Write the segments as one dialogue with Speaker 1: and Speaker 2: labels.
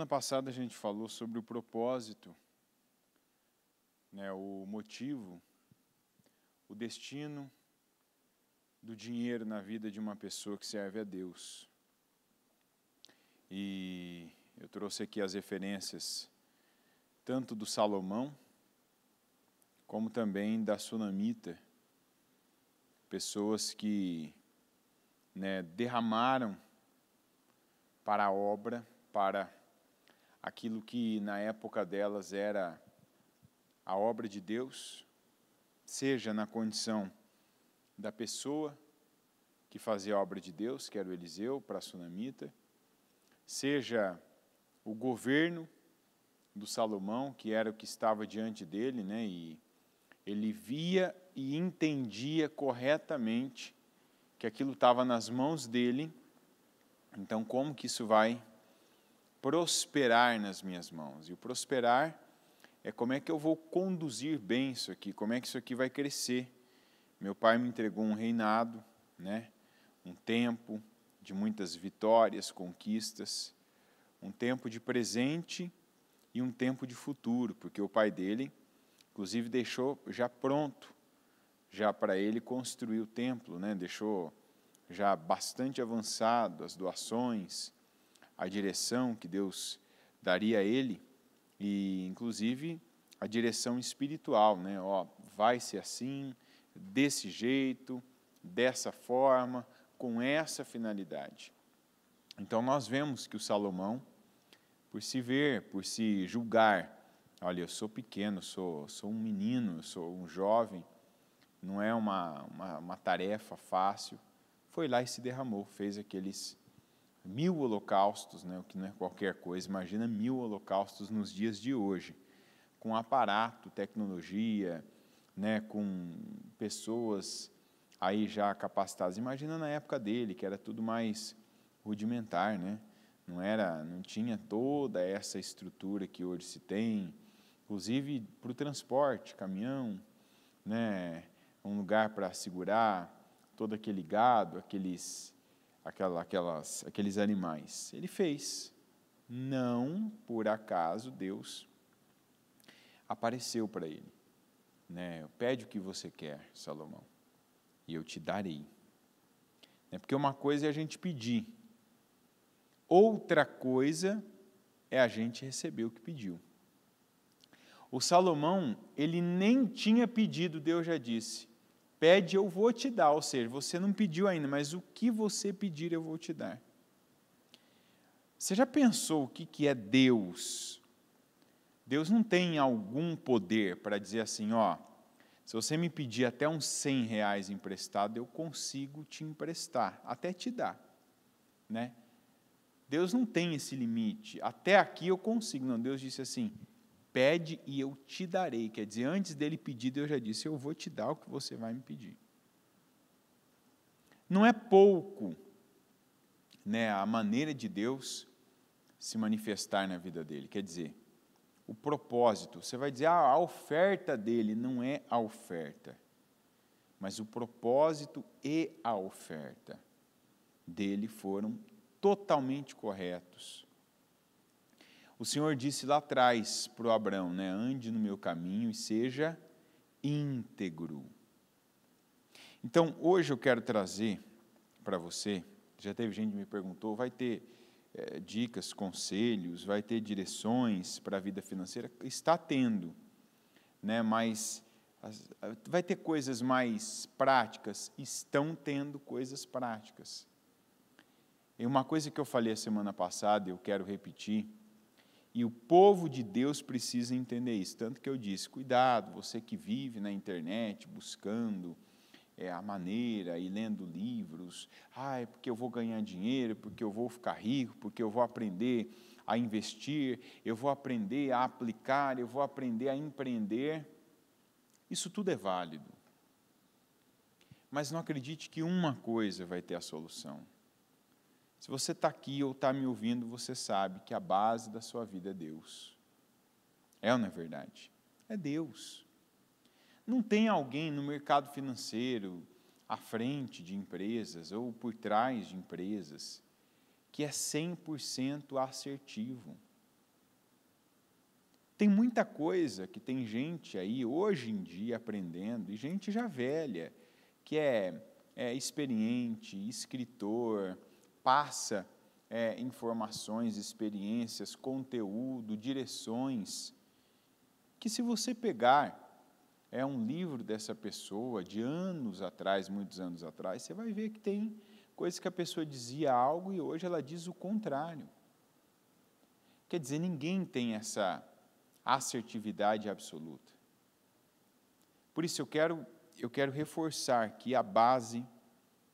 Speaker 1: Semana passada a gente falou sobre o propósito, o motivo, o destino do dinheiro na vida de uma pessoa que serve a Deus. E eu trouxe aqui as referências tanto do Salomão, como também da Sunamita, pessoas que derramaram para a obra, para aquilo que na época delas era a obra de Deus, seja na condição da pessoa que fazia a obra de Deus, que era o Eliseu, para a Sunamita, seja o governo do Salomão, que era o que estava diante dele, e ele via e entendia corretamente que aquilo estava nas mãos dele. Então, como que isso vai prosperar nas minhas mãos? E o prosperar é como é que eu vou conduzir bem isso aqui, como é que isso aqui vai crescer. Meu pai me entregou um reinado, um tempo de muitas vitórias, conquistas, um tempo de presente e um tempo de futuro, porque o pai dele, inclusive, deixou já pronto, já para ele construir o templo, deixou já bastante avançado as doações, a direção que Deus daria a ele, e inclusive a direção espiritual, vai ser assim, desse jeito, dessa forma, com essa finalidade. Então nós vemos que o Salomão, por se julgar, olha, eu sou pequeno, sou um menino, sou um jovem, não é uma tarefa fácil, foi lá e se derramou, fez aqueles 1000 holocaustos, o que não é qualquer coisa, imagina 1000 holocaustos nos dias de hoje, com aparato, tecnologia, com pessoas aí já capacitadas. Imagina na época dele, que era tudo mais rudimentar, não tinha toda essa estrutura que hoje se tem, inclusive para o transporte, caminhão, um lugar para segurar todo aquele gado, aqueles animais. Ele fez. Não por acaso Deus apareceu para ele. Pede o que você quer, Salomão, e eu te darei. Porque uma coisa é a gente pedir, outra coisa é a gente receber o que pediu. O Salomão, ele nem tinha pedido, Deus já disse, pede, eu vou te dar, ou seja, você não pediu ainda, mas o que você pedir eu vou te dar. Você já pensou o que é Deus? Deus não tem algum poder para dizer assim, se você me pedir até uns 100 reais emprestado, eu consigo te emprestar, até te dar. Deus não tem esse limite, até aqui eu consigo. Não, Deus disse assim, pede e eu te darei. Quer dizer, antes dele pedir, Deus já disse, eu vou te dar o que você vai me pedir. Não é pouco, a maneira de Deus se manifestar na vida dele. Quer dizer, o propósito, você vai dizer, a oferta dele não é a oferta, mas o propósito e a oferta dele foram totalmente corretos. O Senhor disse lá atrás para o Abraão, ande no meu caminho e seja íntegro. Então, hoje eu quero trazer para você, já teve gente que me perguntou, vai ter dicas, conselhos, vai ter direções para a vida financeira? Está tendo, mas vai ter coisas mais práticas? Estão tendo coisas práticas. E uma coisa que eu falei a semana passada, eu quero repetir, e o povo de Deus precisa entender isso, tanto que eu disse, cuidado, você que vive na internet buscando a maneira e lendo livros, é porque eu vou ganhar dinheiro, porque eu vou ficar rico, porque eu vou aprender a investir, eu vou aprender a aplicar, eu vou aprender a empreender. Isso tudo é válido. Mas não acredite que uma coisa vai ter a solução. Se você está aqui ou está me ouvindo, você sabe que a base da sua vida é Deus. É ou não é verdade? É Deus. Não tem alguém no mercado financeiro, à frente de empresas ou por trás de empresas, que é 100% assertivo. Tem muita coisa que tem gente aí, hoje em dia, aprendendo, e gente já velha, que é experiente, escritor, passa informações, experiências, conteúdo, direções, que se você pegar um livro dessa pessoa de anos atrás, muitos anos atrás, você vai ver que tem coisas que a pessoa dizia algo e hoje ela diz o contrário. Quer dizer, ninguém tem essa assertividade absoluta. Por isso eu quero reforçar que a base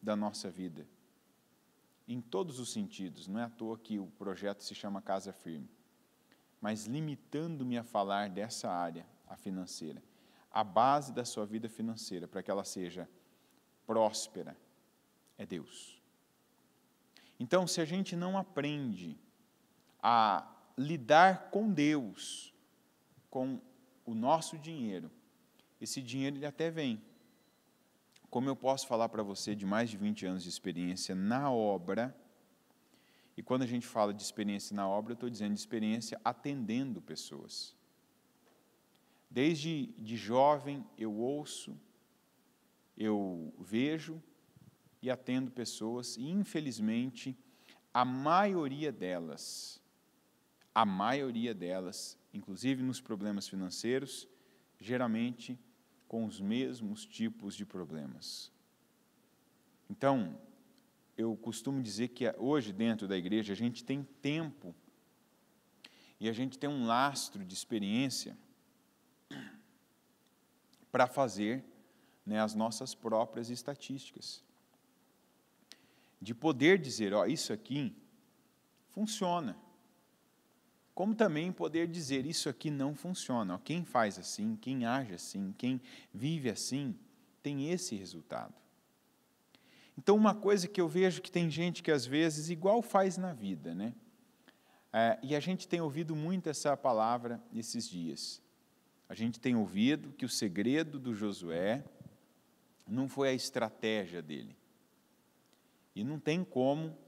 Speaker 1: da nossa vida, em todos os sentidos, não é à toa que o projeto se chama Casa Firme, mas limitando-me a falar dessa área, a financeira, a base da sua vida financeira, para que ela seja próspera, é Deus. Então, se a gente não aprende a lidar com Deus, com o nosso dinheiro, esse dinheiro ele até vem. Como eu posso falar para você de mais de 20 anos de experiência na obra, e quando a gente fala de experiência na obra, eu estou dizendo de experiência atendendo pessoas. Desde de jovem eu ouço, eu vejo e atendo pessoas, e infelizmente a maioria delas, inclusive nos problemas financeiros, geralmente com os mesmos tipos de problemas. Então, eu costumo dizer que hoje dentro da igreja a gente tem tempo e a gente tem um lastro de experiência para fazer as nossas próprias estatísticas. De poder dizer, isso aqui funciona. Como também poder dizer, isso aqui não funciona. Quem faz assim, quem age assim, quem vive assim, tem esse resultado. Então, uma coisa que eu vejo que tem gente que às vezes igual faz na vida, né? E a gente tem ouvido muito essa palavra nesses dias. A gente tem ouvido que o segredo do Josué não foi a estratégia dele. E não tem como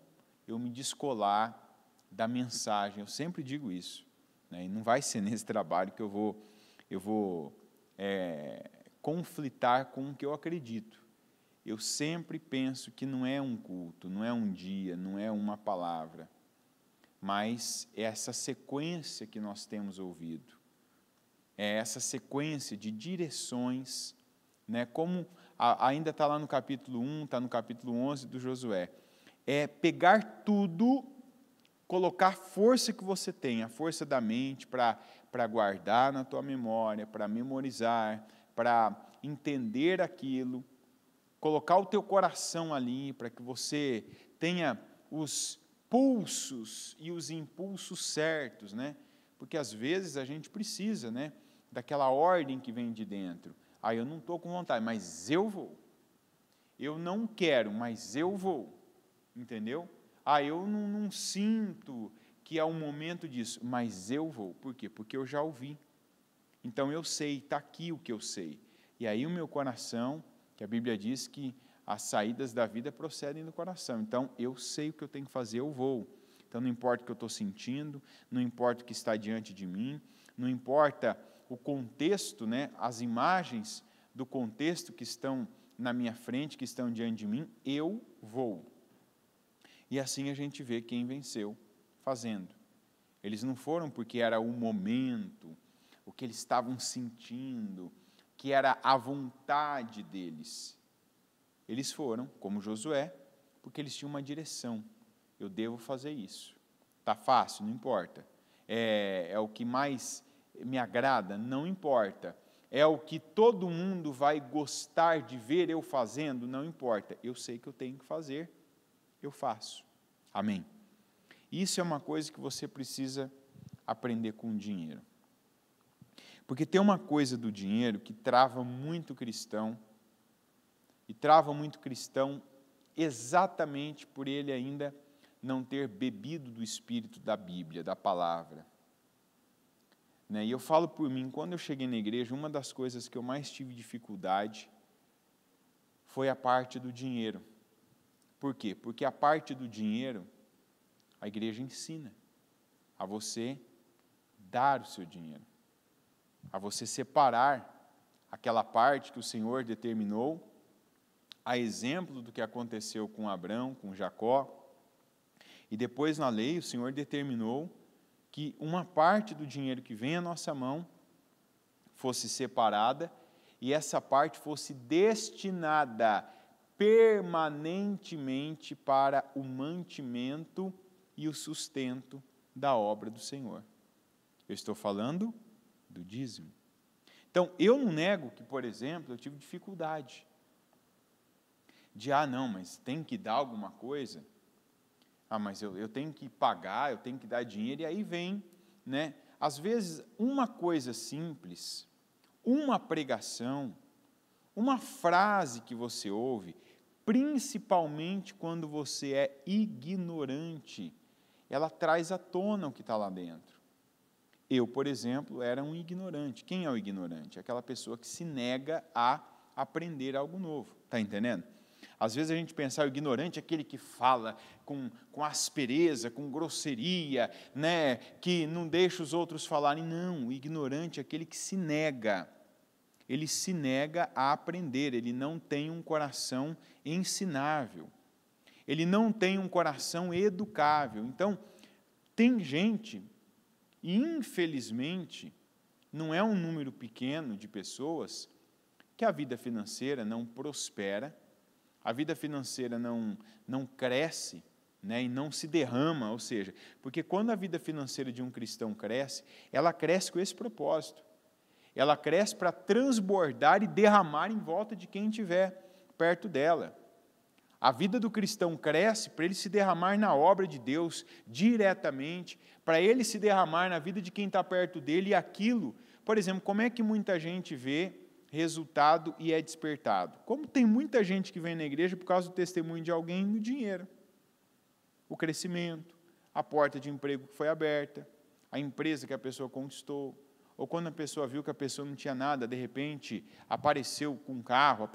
Speaker 1: eu me descolar da mensagem, eu sempre digo isso, né? E não vai ser nesse trabalho que eu vou conflitar com o que eu acredito. Eu sempre penso que não é um culto, não é um dia, não é uma palavra, mas é essa sequência que nós temos ouvido, é essa sequência de direções, né? Como ainda está lá no capítulo 1, está no capítulo 11 do Josué, é pegar tudo, colocar a força que você tem, a força da mente para guardar na tua memória, para memorizar, para entender aquilo, colocar o teu coração ali, para que você tenha os pulsos e os impulsos certos, né? Porque às vezes a gente precisa, né, daquela ordem que vem de dentro. Eu não estou com vontade, mas eu vou. Eu não quero, mas eu vou. Entendeu? Eu não sinto que é o momento disso, mas eu vou. Por quê? Porque eu já ouvi. Então eu sei, está aqui o que eu sei. E aí o meu coração, que a Bíblia diz que as saídas da vida procedem do coração. Então eu sei o que eu tenho que fazer, eu vou. Então não importa o que eu estou sentindo, não importa o que está diante de mim, não importa o contexto, né, as imagens do contexto que estão na minha frente, que estão diante de mim, eu vou. E assim a gente vê quem venceu fazendo. Eles não foram porque era o momento, o que eles estavam sentindo, que era a vontade deles. Eles foram, como Josué, porque eles tinham uma direção. Eu devo fazer isso. Está fácil? Não importa. É o que mais me agrada? Não importa. É o que todo mundo vai gostar de ver eu fazendo? Não importa. Eu sei que eu tenho que fazer. Eu faço. Amém? Isso é uma coisa que você precisa aprender com o dinheiro. Porque tem uma coisa do dinheiro que trava muito cristão, e trava muito cristão exatamente por ele ainda não ter bebido do Espírito da Bíblia, da palavra. E eu falo por mim, quando eu cheguei na igreja, uma das coisas que eu mais tive dificuldade foi a parte do dinheiro. Por quê? Porque a parte do dinheiro, a igreja ensina a você dar o seu dinheiro. a você separar aquela parte que o Senhor determinou, a exemplo do que aconteceu com Abrão, com Jacó. E depois na lei o Senhor determinou que uma parte do dinheiro que vem à nossa mão fosse separada e essa parte fosse destinada permanentemente para o mantimento e o sustento da obra do Senhor. Eu estou falando do dízimo. Então, eu não nego que, por exemplo, eu tive dificuldade de, não, mas tem que dar alguma coisa. Mas eu tenho que pagar, eu tenho que dar dinheiro, e aí vem, né? Às vezes, uma coisa simples, uma pregação, uma frase que você ouve, principalmente quando você é ignorante, ela traz à tona o que está lá dentro. Eu, por exemplo, era um ignorante. Quem é o ignorante? Aquela pessoa que se nega a aprender algo novo. Está entendendo? Às vezes a gente pensa, o ignorante é aquele que fala com aspereza, com grosseria, né, que não deixa os outros falarem. Não, o ignorante é aquele que se nega. Ele se nega a aprender, ele não tem um coração ensinável. Ele não tem um coração educável. Então, tem gente, e infelizmente, não é um número pequeno de pessoas, que a vida financeira não prospera, a vida financeira não cresce, né, e não se derrama, ou seja, porque quando a vida financeira de um cristão cresce, ela cresce com esse propósito. Ela cresce para transbordar e derramar em volta de quem estiver perto dela. A vida do cristão cresce para ele se derramar na obra de Deus diretamente, para ele se derramar na vida de quem está perto dele, e aquilo, por exemplo, como é que muita gente vê resultado e é despertado? Como tem muita gente que vem na igreja por causa do testemunho de alguém no dinheiro. O crescimento, a porta de emprego que foi aberta, a empresa que a pessoa conquistou, ou quando a pessoa viu que a pessoa não tinha nada, de repente apareceu com um carro,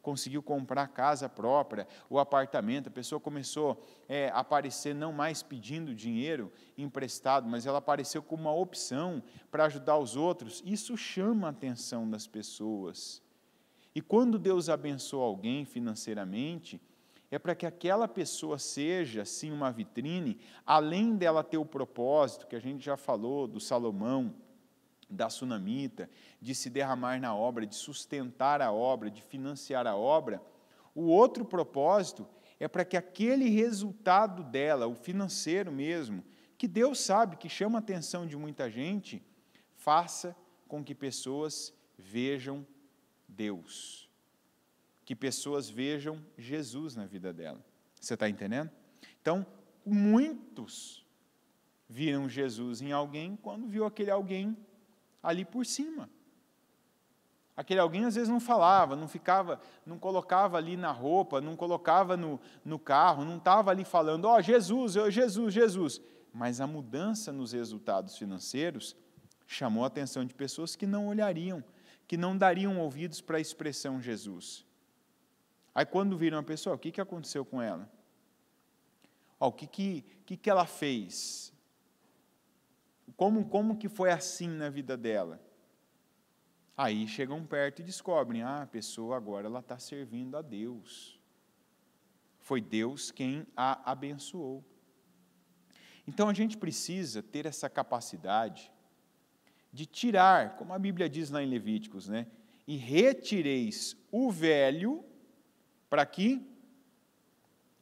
Speaker 1: conseguiu comprar casa própria, o apartamento, a pessoa começou a aparecer não mais pedindo dinheiro emprestado, mas ela apareceu como uma opção para ajudar os outros. Isso chama a atenção das pessoas. E quando Deus abençoa alguém financeiramente, é para que aquela pessoa seja, sim, uma vitrine, além dela ter o propósito, que a gente já falou, do Salomão, da sunamita, de se derramar na obra, de sustentar a obra, de financiar a obra, o outro propósito é para que aquele resultado dela, o financeiro mesmo, que Deus sabe que chama a atenção de muita gente, faça com que pessoas vejam Deus, que pessoas vejam Jesus na vida dela. Você está entendendo? Então, muitos viram Jesus em alguém quando viu aquele alguém ali por cima. Aquele alguém às vezes não falava, não colocava ali na roupa, não colocava no carro, não estava ali falando, Jesus, Jesus, Jesus. Mas a mudança nos resultados financeiros chamou a atenção de pessoas que não olhariam, que não dariam ouvidos para a expressão Jesus. Aí quando viram a pessoa, o que aconteceu com ela? O que ela fez? Como que foi assim na vida dela? Aí chegam perto e descobrem, a pessoa agora ela está servindo a Deus. Foi Deus quem a abençoou. Então a gente precisa ter essa capacidade de tirar, como a Bíblia diz lá em Levíticos, né? E retireis o velho para que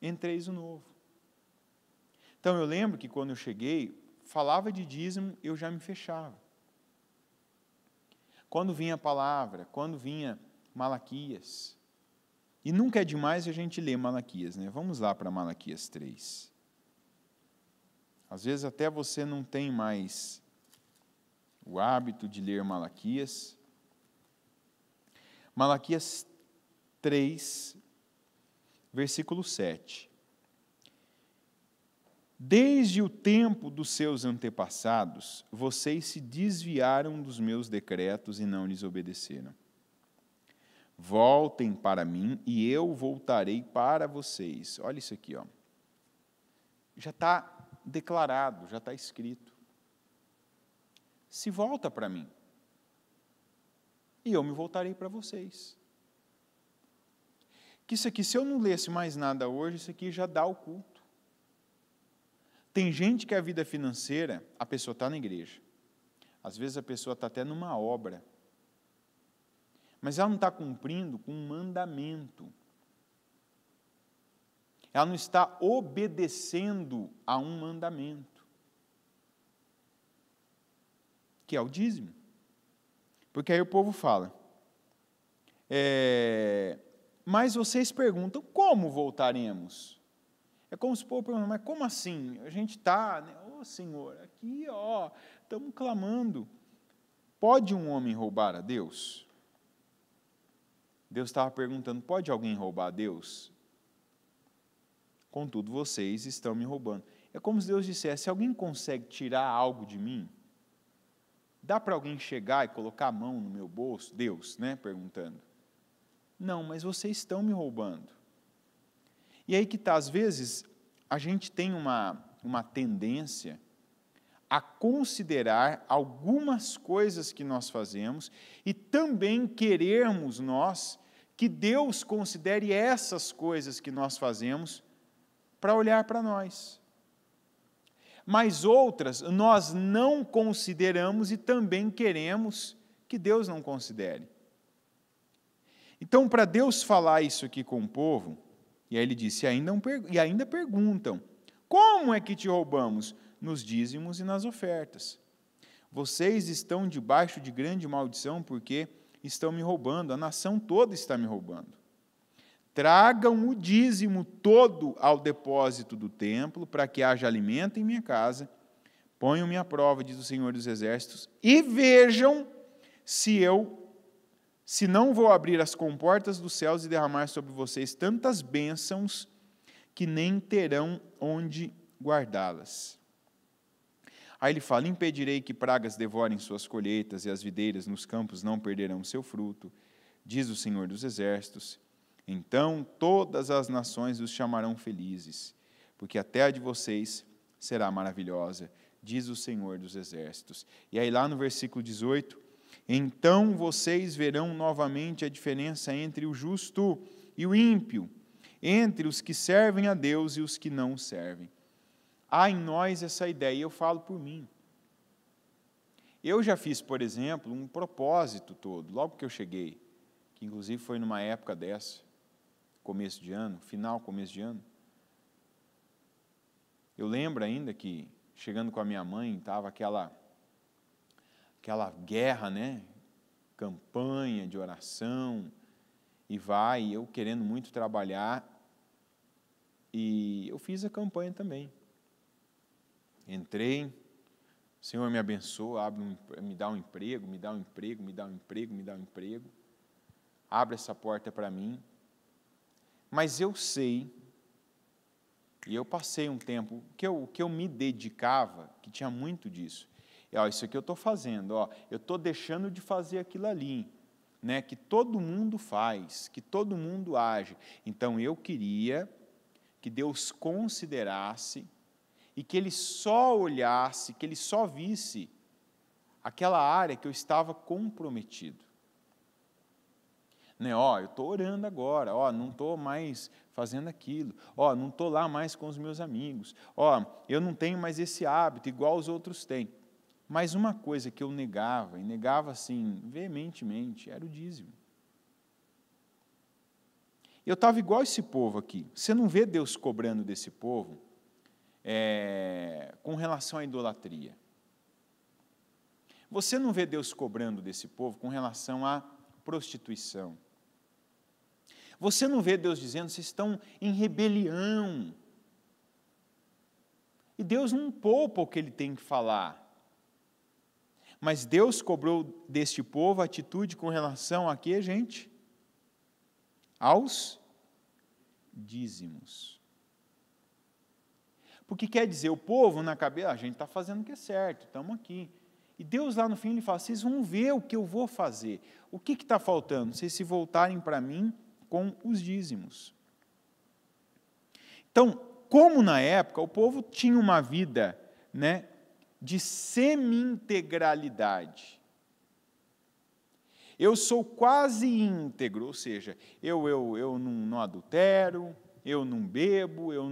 Speaker 1: entreis o novo. Então eu lembro que quando eu cheguei, falava de dízimo, eu já me fechava. Quando vinha a palavra, quando vinha Malaquias, e nunca é demais a gente ler Malaquias, né? Vamos lá para Malaquias 3. Às vezes até você não tem mais o hábito de ler Malaquias. Malaquias 3, versículo 7. Desde o tempo dos seus antepassados, vocês se desviaram dos meus decretos e não lhes obedeceram. Voltem para mim e eu voltarei para vocês. Olha isso aqui, ó. Já está declarado, já está escrito. Se volta para mim, e eu me voltarei para vocês. Que isso aqui, se eu não lesse mais nada hoje, isso aqui já dá o culto. Tem gente que a vida financeira, a pessoa está na igreja. Às vezes a pessoa está até numa obra. Mas ela não está cumprindo com um mandamento. Ela não está obedecendo a um mandamento, que é o dízimo. Porque aí o povo fala, mas vocês perguntam, como voltaremos? É como se o povo pergunta, mas como assim? A gente está, né? Ô Senhor, aqui, estamos clamando. Pode um homem roubar a Deus? Deus estava perguntando, pode alguém roubar a Deus? Contudo, vocês estão me roubando. É como se Deus dissesse, alguém consegue tirar algo de mim? Dá para alguém chegar e colocar a mão no meu bolso? Deus, né, perguntando. Não, mas vocês estão me roubando. E aí que está, às vezes, a gente tem uma tendência a considerar algumas coisas que nós fazemos e também querermos nós que Deus considere essas coisas que nós fazemos para olhar para nós. Mas outras nós não consideramos e também queremos que Deus não considere. Então, para Deus falar isso aqui com o povo, e aí ele disse, e ainda perguntam, como é que te roubamos? Nos dízimos e nas ofertas. Vocês estão debaixo de grande maldição, porque estão me roubando, a nação toda está me roubando. Tragam o dízimo todo ao depósito do templo, para que haja alimento em minha casa. Ponham-me à prova, diz o Senhor dos Exércitos, e vejam se não vou abrir as comportas dos céus e derramar sobre vocês tantas bênçãos que nem terão onde guardá-las. Aí ele fala, impedirei que pragas devorem suas colheitas e as videiras nos campos não perderão seu fruto, diz o Senhor dos Exércitos. Então todas as nações os chamarão felizes, porque a terra de vocês será maravilhosa, diz o Senhor dos Exércitos. E aí lá no versículo 18, então vocês verão novamente a diferença entre o justo e o ímpio, entre os que servem a Deus e os que não o servem. Há em nós essa ideia, e eu falo por mim. Eu já fiz, por exemplo, um propósito todo, logo que eu cheguei, que inclusive foi numa época dessa, começo de ano, começo de ano. Eu lembro ainda que, chegando com a minha mãe, estava aquela guerra, né? Campanha de oração, e eu querendo muito trabalhar, e eu fiz a campanha também. Entrei, o Senhor me abençoa, me dá um emprego, me dá um emprego, me dá um emprego, me dá um emprego, abre essa porta para mim. Mas eu sei, e eu passei um tempo, que eu me dedicava, que tinha muito disso. Isso aqui eu estou fazendo, eu estou deixando de fazer aquilo ali, né, que todo mundo faz, que todo mundo age. Então, eu queria que Deus considerasse e que Ele só olhasse, que Ele só visse aquela área que eu estava comprometido. Né, eu estou orando agora, não estou mais fazendo aquilo, não estou lá mais com os meus amigos, eu não tenho mais esse hábito igual os outros têm. Mas uma coisa que eu negava, e negava assim, veementemente, era o dízimo. Eu estava igual esse povo aqui. Você não vê Deus cobrando desse povo com relação à idolatria. Você não vê Deus cobrando desse povo com relação à prostituição. Você não vê Deus dizendo, vocês estão em rebelião. E Deus não poupa o que Ele tem que falar. Mas Deus cobrou deste povo a atitude com relação a quê, gente? Aos dízimos. Porque quer dizer, o povo na cabeça, a gente está fazendo o que é certo, estamos aqui. E Deus lá no fim, Ele fala, vocês vão ver o que eu vou fazer. O que está faltando? Vocês se voltarem para mim com os dízimos. Então, como na época, o povo tinha uma vida, né, de semi-integralidade. Eu sou quase íntegro, ou seja, eu não adultero, eu não bebo, eu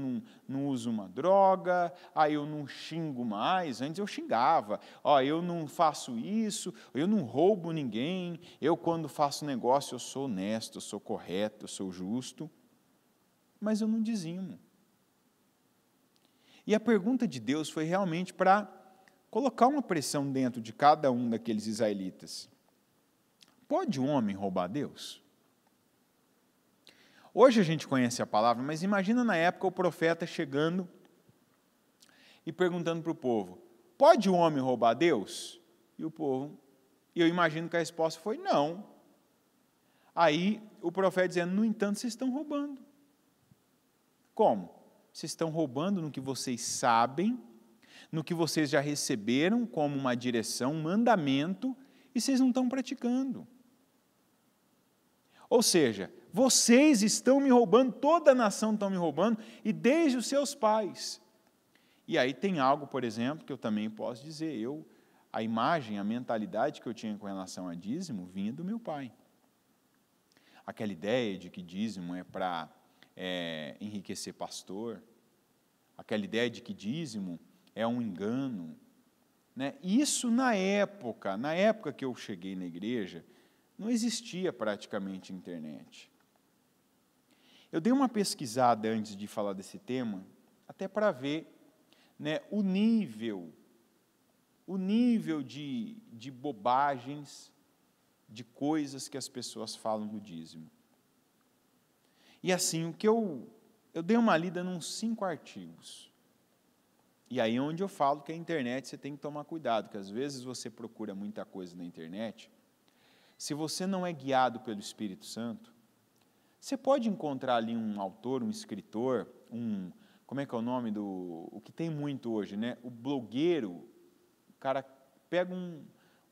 Speaker 1: não uso uma droga, eu não xingo mais, antes eu xingava, eu não faço isso, eu não roubo ninguém, eu quando faço negócio eu sou honesto, eu sou correto, eu sou justo, mas eu não dizimo. E a pergunta de Deus foi realmente para colocar uma pressão dentro de cada um daqueles israelitas. Pode um homem roubar Deus? Hoje a gente conhece a palavra, mas imagina na época o profeta chegando e perguntando para o povo, pode um homem roubar Deus? E o povo, eu imagino que a resposta foi não. Aí o profeta dizendo, no entanto, vocês estão roubando. Como? Vocês estão roubando no que vocês sabem, no que vocês já receberam como uma direção, um mandamento, e vocês não estão praticando. Ou seja, vocês estão me roubando, toda a nação está me roubando, e desde os seus pais. E aí tem algo, por exemplo, que eu também posso dizer, a imagem, a mentalidade que eu tinha com relação a dízimo, vinha do meu pai. Aquela ideia de que dízimo é para enriquecer pastor, aquela ideia de que dízimo é um engano, né? Isso na época que eu cheguei na igreja, não existia praticamente internet. Eu dei uma pesquisada antes de falar desse tema, até para ver, né, o nível de bobagens, de coisas que as pessoas falam do dízimo. E assim, o que eu dei uma lida nos 5 artigos. E aí é onde eu falo que a internet você tem que tomar cuidado, porque às vezes você procura muita coisa na internet, se você não é guiado pelo Espírito Santo, você pode encontrar ali um autor, um escritor, como é que é o nome o que tem muito hoje, né? O blogueiro, o cara pega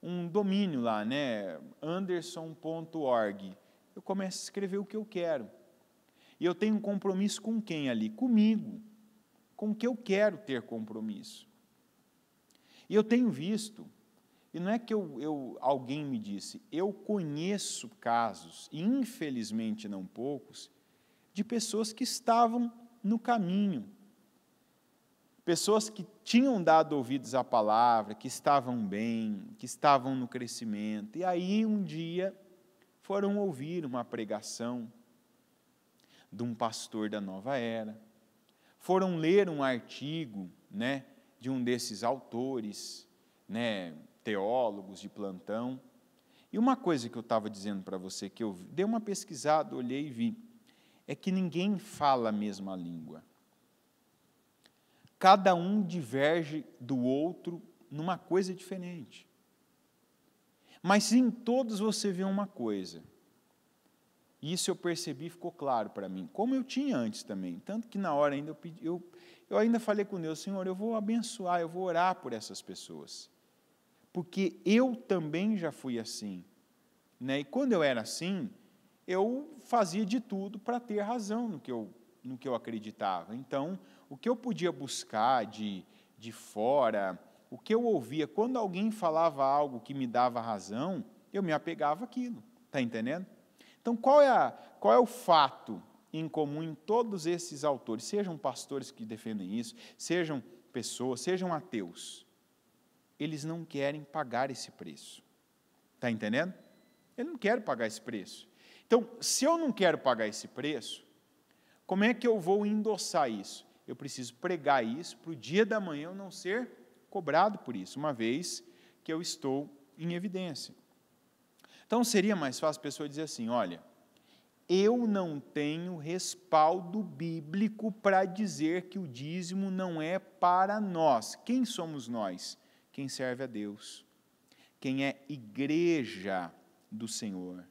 Speaker 1: um domínio lá, né? Anderson.org, eu começo a escrever o que eu quero. E eu tenho um compromisso com quem ali? Comigo, com o que eu quero ter compromisso. E eu tenho visto, e não é que alguém me disse, eu conheço casos, e infelizmente não poucos, de pessoas que estavam no caminho, pessoas que tinham dado ouvidos à palavra, que estavam bem, que estavam no crescimento, e aí um dia foram ouvir uma pregação de um pastor da Nova Era, foram ler um artigo, né, de um desses autores, né, teólogos de plantão, e uma coisa que eu estava dizendo para você, que eu dei uma pesquisada, olhei e vi, é que ninguém fala a mesma língua. Cada um diverge do outro numa coisa diferente. Mas em todos você vê uma coisa. E isso eu percebi, ficou claro para mim, como eu tinha antes também. Tanto que na hora ainda eu ainda falei com Deus, Senhor, eu vou abençoar, eu vou orar por essas pessoas. Porque eu também já fui assim. Né? E quando eu era assim, eu fazia de tudo para ter razão no que eu acreditava. Então, o que eu podia buscar de fora, o que eu ouvia, quando alguém falava algo que me dava razão, eu me apegava àquilo. Está entendendo? Então, qual é o fato em comum em todos esses autores? Sejam pastores que defendem isso, sejam pessoas, sejam ateus. Eles não querem pagar esse preço. Está entendendo? Eles não querem pagar esse preço. Então, se eu não quero pagar esse preço, como é que eu vou endossar isso? Eu preciso pregar isso para o dia da manhã eu não ser cobrado por isso, uma vez que eu estou em evidência. Então, seria mais fácil a pessoa dizer assim, olha, eu não tenho respaldo bíblico para dizer que o dízimo não é para nós. Quem somos nós? Quem serve a Deus. Quem é igreja do Senhor.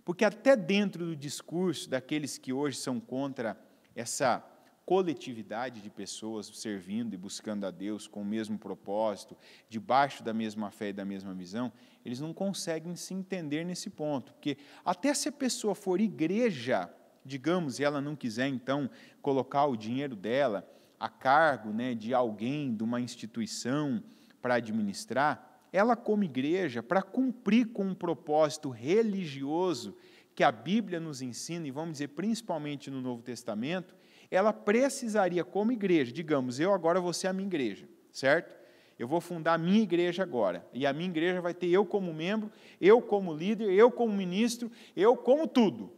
Speaker 1: Porque até dentro do discurso daqueles que hoje são contra essa coletividade de pessoas servindo e buscando a Deus com o mesmo propósito, debaixo da mesma fé e da mesma visão, eles não conseguem se entender nesse ponto, porque até se a pessoa for igreja, digamos, e ela não quiser então colocar o dinheiro dela a cargo, né, de alguém, de uma instituição para administrar, ela como igreja, para cumprir com um propósito religioso que a Bíblia nos ensina, e vamos dizer principalmente no Novo Testamento, ela precisaria como igreja, digamos, eu agora vou ser a minha igreja, certo? Eu vou fundar a minha igreja agora, e a minha igreja vai ter eu como membro, eu como líder, eu como ministro, eu como tudo.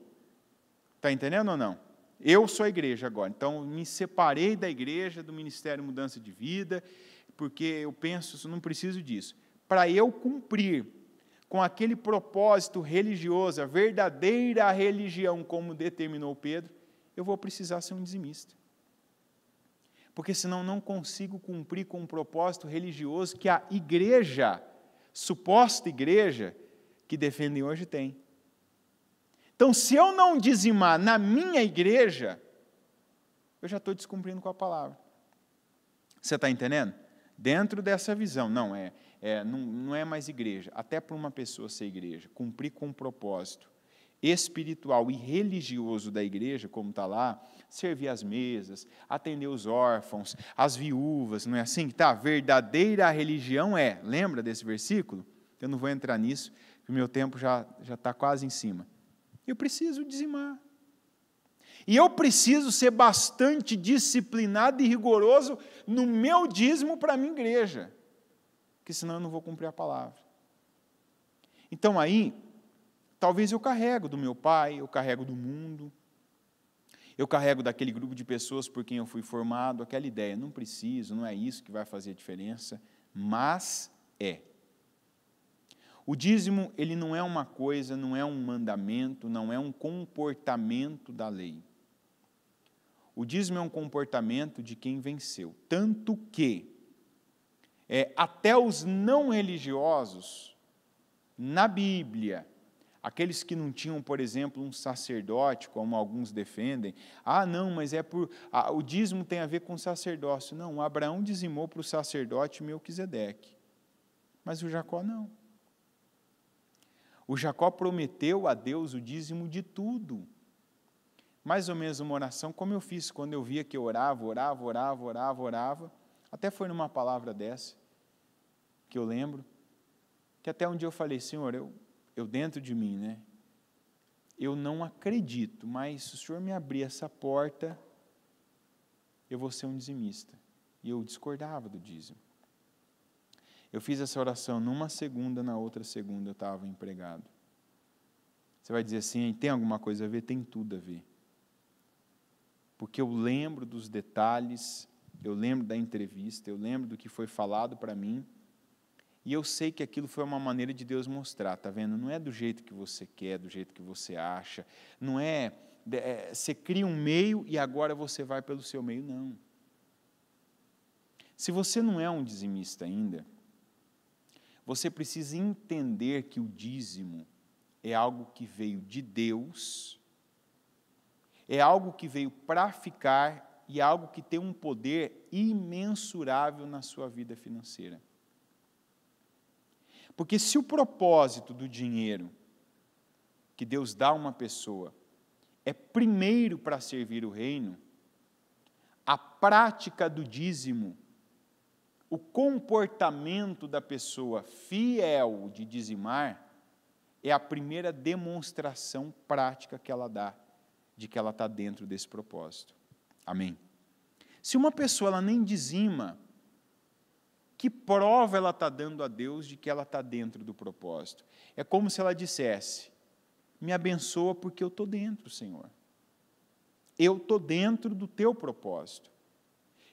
Speaker 1: Está entendendo ou não? Eu sou a igreja agora, então me separei da igreja, do Ministério Mudança de Vida, porque eu penso, não preciso disso. Para eu cumprir com aquele propósito religioso, a verdadeira religião, como determinou Pedro, eu vou precisar ser um dizimista. Porque senão não consigo cumprir com um propósito religioso que a igreja, suposta igreja, que defendem hoje tem. Então, se eu não dizimar na minha igreja, eu já estou descumprindo com a palavra. Você está entendendo? Dentro dessa visão, não é mais igreja. Até para uma pessoa ser igreja, cumprir com um propósito espiritual e religioso da igreja, como está lá, servir as mesas, atender os órfãos, as viúvas, não é assim que está? A verdadeira religião lembra desse versículo? Eu não vou entrar nisso, porque o meu tempo já está quase em cima. Eu preciso dizimar. E eu preciso ser bastante disciplinado e rigoroso no meu dízimo para a minha igreja, porque senão eu não vou cumprir a palavra. Então aí, talvez eu carrego do meu pai, eu carrego do mundo, eu carrego daquele grupo de pessoas por quem eu fui formado, aquela ideia, não preciso, não é isso que vai fazer a diferença, mas é. O dízimo, ele não é uma coisa, não é um mandamento, não é um comportamento da lei. O dízimo é um comportamento de quem venceu, tanto que até os não religiosos, na Bíblia, aqueles que não tinham, por exemplo, um sacerdote, como alguns defendem, não, mas o dízimo tem a ver com sacerdócio. Não, Abraão dizimou para o sacerdote Melquisedeque, mas o Jacó não. O Jacó prometeu a Deus o dízimo de tudo. Mais ou menos uma oração, como eu fiz quando eu via que eu orava. Até foi numa palavra dessa, que eu lembro, que até um dia eu falei, Senhor, eu dentro de mim, eu não acredito, mas se o Senhor me abrir essa porta, eu vou ser um dizimista. E eu discordava do dízimo. Eu fiz essa oração numa segunda, na outra segunda eu estava empregado. Você vai dizer assim, tem alguma coisa a ver? Tem tudo a ver. Porque eu lembro dos detalhes, eu lembro da entrevista, eu lembro do que foi falado para mim, e eu sei que aquilo foi uma maneira de Deus mostrar, está vendo? Não é do jeito que você quer, do jeito que você acha, não você cria um meio e agora você vai pelo seu meio, não. Se você não é um dizimista ainda, você precisa entender que o dízimo é algo que veio de Deus, é algo que veio para ficar e é algo que tem um poder imensurável na sua vida financeira. Porque se o propósito do dinheiro que Deus dá a uma pessoa é primeiro para servir o reino, a prática do dízimo, o comportamento da pessoa fiel de dizimar é a primeira demonstração prática que ela dá de que ela está dentro desse propósito. Amém? Se uma pessoa ela nem dizima, que prova ela está dando a Deus de que ela está dentro do propósito? É como se ela dissesse, me abençoa porque eu estou dentro, Senhor. Eu estou dentro do teu propósito.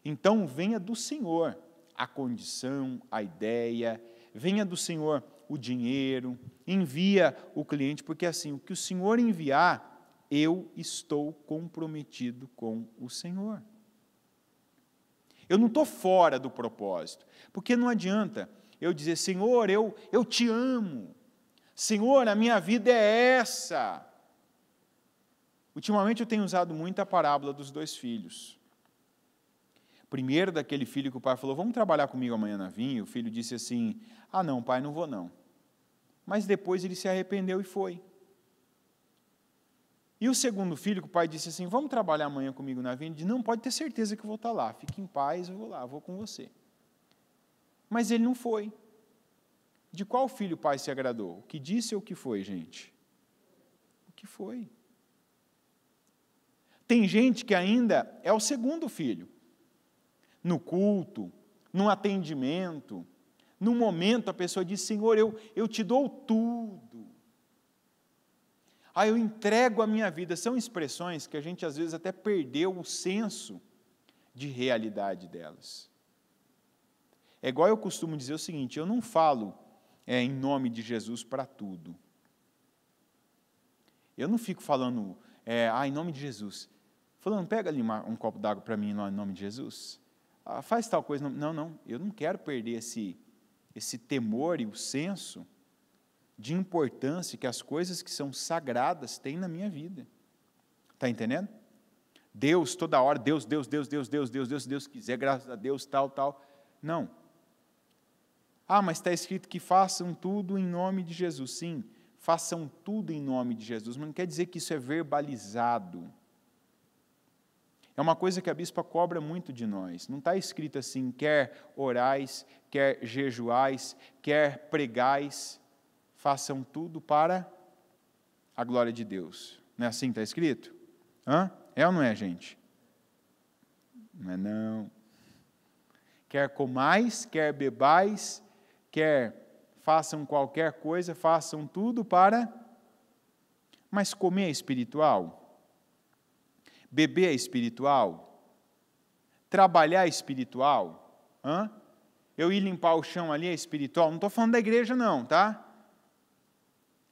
Speaker 1: Então venha do Senhor a condição, a ideia, venha do Senhor o dinheiro, envia o cliente, porque assim, o que o Senhor enviar, eu estou comprometido com o Senhor. Eu não estou fora do propósito, porque não adianta eu dizer, Senhor, eu te amo, Senhor, a minha vida é essa. Ultimamente eu tenho usado muito a parábola dos 2 filhos. Primeiro, daquele filho que o pai falou, vamos trabalhar comigo amanhã na vinha, o filho disse assim, não, pai, não vou não. Mas depois ele se arrependeu e foi. E o segundo filho, que o pai disse assim, vamos trabalhar amanhã comigo na vinha, ele disse, não, pode ter certeza que eu vou estar lá, fique em paz, eu vou lá, vou com você. Mas ele não foi. De qual filho o pai se agradou? O que disse ou o que foi, gente? O que foi. Tem gente que ainda é o segundo filho. No culto, no atendimento, no momento a pessoa diz, Senhor, eu te dou tudo. Eu entrego a minha vida. São expressões que a gente às vezes até perdeu o senso de realidade delas. É igual eu costumo dizer o seguinte, eu não falo em nome de Jesus para tudo. Eu não fico falando, em nome de Jesus. Falando, pega ali um copo d'água para mim em nome de Jesus. Faz tal coisa. Não, eu não quero perder esse temor e o senso de importância que as coisas que são sagradas têm na minha vida. Está entendendo? Deus, toda hora, Deus, se Deus quiser, graças a Deus, tal. Não. Mas está escrito que façam tudo em nome de Jesus. Sim, façam tudo em nome de Jesus, mas não quer dizer que isso é verbalizado. É uma coisa que a bispa cobra muito de nós. Não está escrito assim, quer orais, quer jejuais, quer pregais, façam tudo para a glória de Deus. Não é assim que está escrito? É ou não é, gente? Não é não. Quer comais, quer bebais, quer façam qualquer coisa, façam tudo para... Mas comer é espiritual? Beber é espiritual? Trabalhar é espiritual? Eu ir limpar o chão ali é espiritual? Não estou falando da igreja não, tá?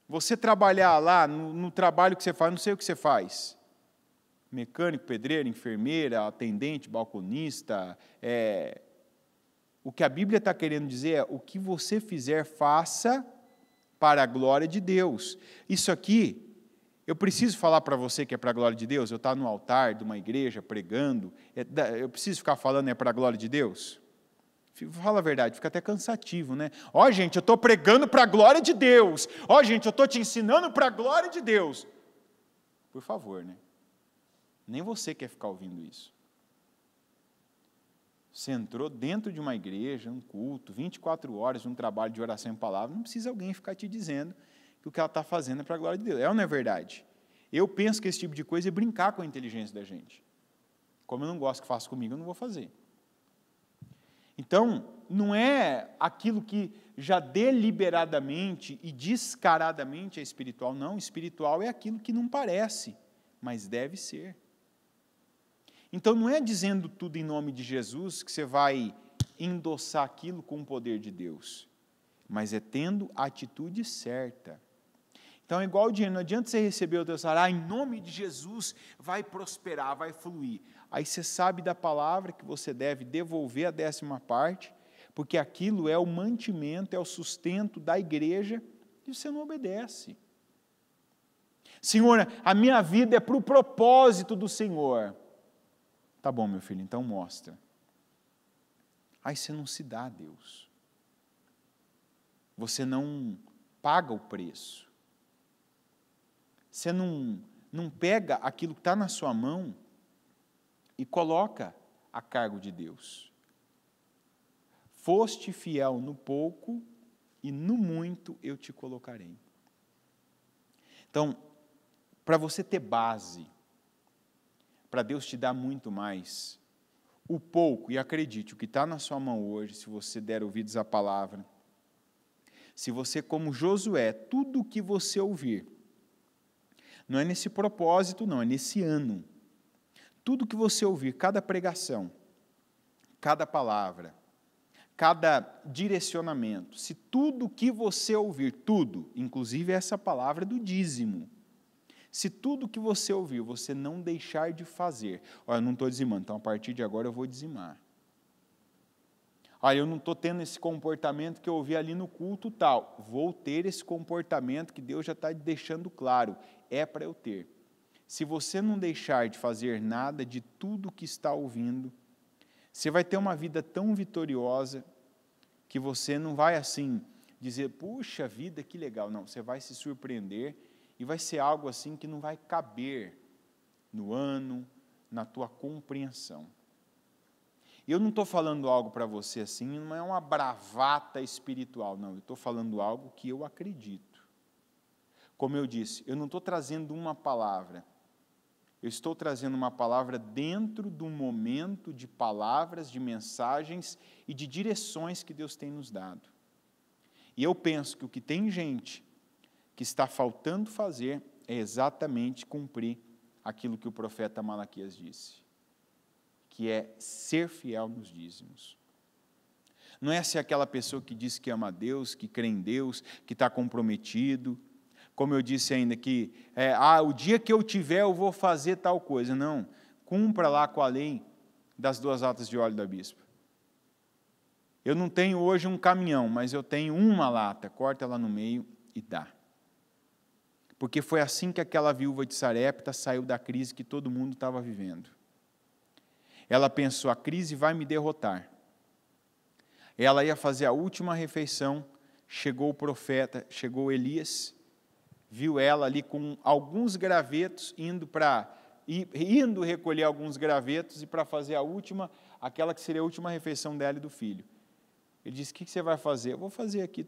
Speaker 1: Você trabalhar lá, no trabalho que você faz, não sei o que você faz. Mecânico, pedreiro, enfermeira, atendente, balconista. O que a Bíblia está querendo dizer é, o que você fizer, faça para a glória de Deus. Isso aqui... Eu preciso falar para você que é para a glória de Deus? Eu estou no altar de uma igreja pregando, eu preciso ficar falando é para a glória de Deus? Fala a verdade, fica até cansativo, né? Gente, eu estou pregando para a glória de Deus. Gente, eu estou te ensinando para a glória de Deus. Por favor, né? Nem você quer ficar ouvindo isso. Você entrou dentro de uma igreja, um culto, 24 horas, um trabalho de oração em palavra, não precisa alguém ficar te dizendo que o que ela está fazendo é para a glória de Deus. É ou não é verdade? Eu penso que esse tipo de coisa é brincar com a inteligência da gente. Como eu não gosto que faça comigo, eu não vou fazer. Então, não é aquilo que já deliberadamente e descaradamente é espiritual. Não, espiritual é aquilo que não parece, mas deve ser. Então, não é dizendo tudo em nome de Jesus que você vai endossar aquilo com o poder de Deus, mas é tendo a atitude certa. Então, é igual o dinheiro, não adianta você receber o teu salário, em nome de Jesus vai prosperar, vai fluir. Aí você sabe da palavra que você deve devolver a 10ª parte, porque aquilo é o mantimento, é o sustento da igreja, e você não obedece. Senhor, a minha vida é para o propósito do Senhor. Tá bom, meu filho, então mostra. Aí você não se dá a Deus. Você não paga o preço. Você não pega aquilo que está na sua mão e coloca a cargo de Deus. Foste fiel no pouco e no muito eu te colocarei. Então, para você ter base, para Deus te dar muito mais, o pouco, e acredite, o que está na sua mão hoje, se você der ouvidos à palavra, se você, como Josué, tudo o que você ouvir, não é nesse propósito, não, é nesse ano. Tudo que você ouvir, cada pregação, cada palavra, cada direcionamento, se tudo que você ouvir, tudo, inclusive essa palavra do dízimo, se tudo que você ouvir, você não deixar de fazer, eu não estou dizimando, então a partir de agora eu vou dizimar. Eu não estou tendo esse comportamento que eu ouvi ali no culto tal. Vou ter esse comportamento que Deus já está deixando claro. É para eu ter. Se você não deixar de fazer nada de tudo que está ouvindo, você vai ter uma vida tão vitoriosa que você não vai assim dizer, puxa vida, que legal. Não, você vai se surpreender e vai ser algo assim que não vai caber no ano, na tua compreensão. Eu não estou falando algo para você assim, não é uma bravata espiritual, não. Eu estou falando algo que eu acredito. Como eu disse, eu não estou trazendo uma palavra. Eu estou trazendo uma palavra dentro de um momento de palavras, de mensagens e de direções que Deus tem nos dado. E eu penso que o que tem gente que está faltando fazer é exatamente cumprir aquilo que o profeta Malaquias disse, que é ser fiel nos dízimos. Não é ser aquela pessoa que diz que ama a Deus, que crê em Deus, que está comprometido, como eu disse ainda, que o dia que eu tiver eu vou fazer tal coisa. Não, cumpra lá com a lei das 2 latas de óleo da bispa. Eu não tenho hoje um caminhão, mas eu tenho uma lata, corta ela no meio e dá. Porque foi assim que aquela viúva de Sarepta saiu da crise que todo mundo estava vivendo. Ela pensou, a crise vai me derrotar. Ela ia fazer a última refeição, chegou o profeta, chegou Elias, viu ela ali com alguns gravetos, indo recolher alguns gravetos e para fazer aquela que seria a última refeição dela e do filho. Ele disse, o que você vai fazer? Eu vou fazer aqui,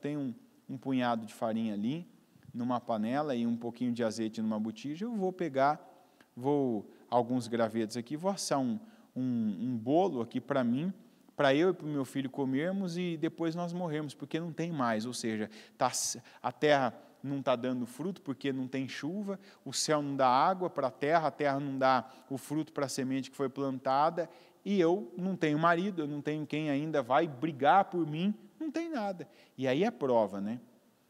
Speaker 1: tenho um punhado de farinha ali, numa panela e um pouquinho de azeite numa botija, eu vou pegar, alguns gravetos aqui, vou assar um bolo aqui para mim, para eu e para o meu filho comermos e depois nós morrermos, porque não tem mais, ou seja, a terra não está dando fruto porque não tem chuva, o céu não dá água para a terra não dá o fruto para a semente que foi plantada, e eu não tenho marido, eu não tenho quem ainda vai brigar por mim, não tem nada. E aí é prova, né?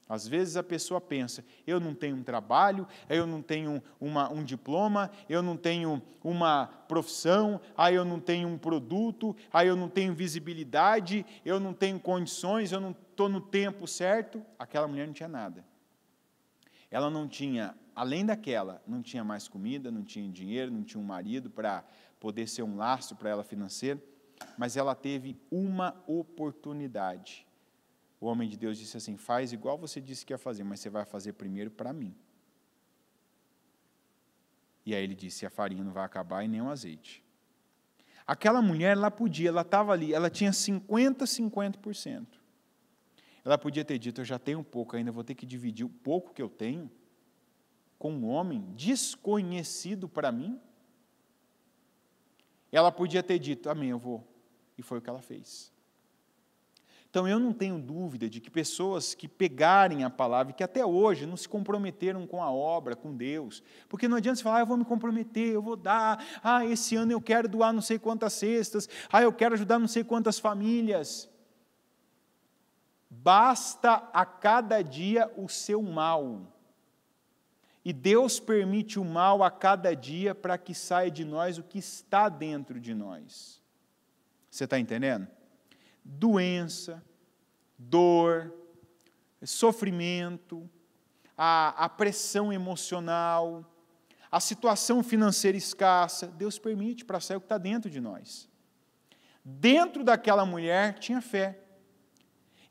Speaker 1: Às vezes a pessoa pensa, eu não tenho um trabalho, eu não tenho um diploma, eu não tenho uma profissão, eu não tenho um produto, eu não tenho visibilidade, eu não tenho condições, eu não estou no tempo certo. Aquela mulher não tinha nada. Ela não tinha, além daquela, não tinha mais comida, não tinha dinheiro, não tinha um marido para poder ser um lastro para ela financeiro, mas ela teve uma oportunidade. O homem de Deus disse assim, faz igual você disse que ia fazer, mas você vai fazer primeiro para mim. E aí ele disse, a farinha não vai acabar e nem o azeite. Aquela mulher, ela estava ali, ela tinha 50%. Ela podia ter dito, eu já tenho um pouco, ainda vou ter que dividir o pouco que eu tenho com um homem desconhecido para mim. Ela podia ter dito, amém, eu vou. E foi o que ela fez. Então, eu não tenho dúvida de que pessoas que pegarem a palavra, que até hoje não se comprometeram com a obra, com Deus, porque não adianta você falar, eu vou me comprometer, eu vou dar, esse ano eu quero doar não sei quantas cestas, eu quero ajudar não sei quantas famílias. Basta a cada dia o seu mal. E Deus permite o mal a cada dia para que saia de nós o que está dentro de nós. Você está entendendo? Doença, dor, sofrimento, a pressão emocional, a situação financeira escassa, Deus permite para sair o que está dentro de nós. Dentro daquela mulher tinha fé.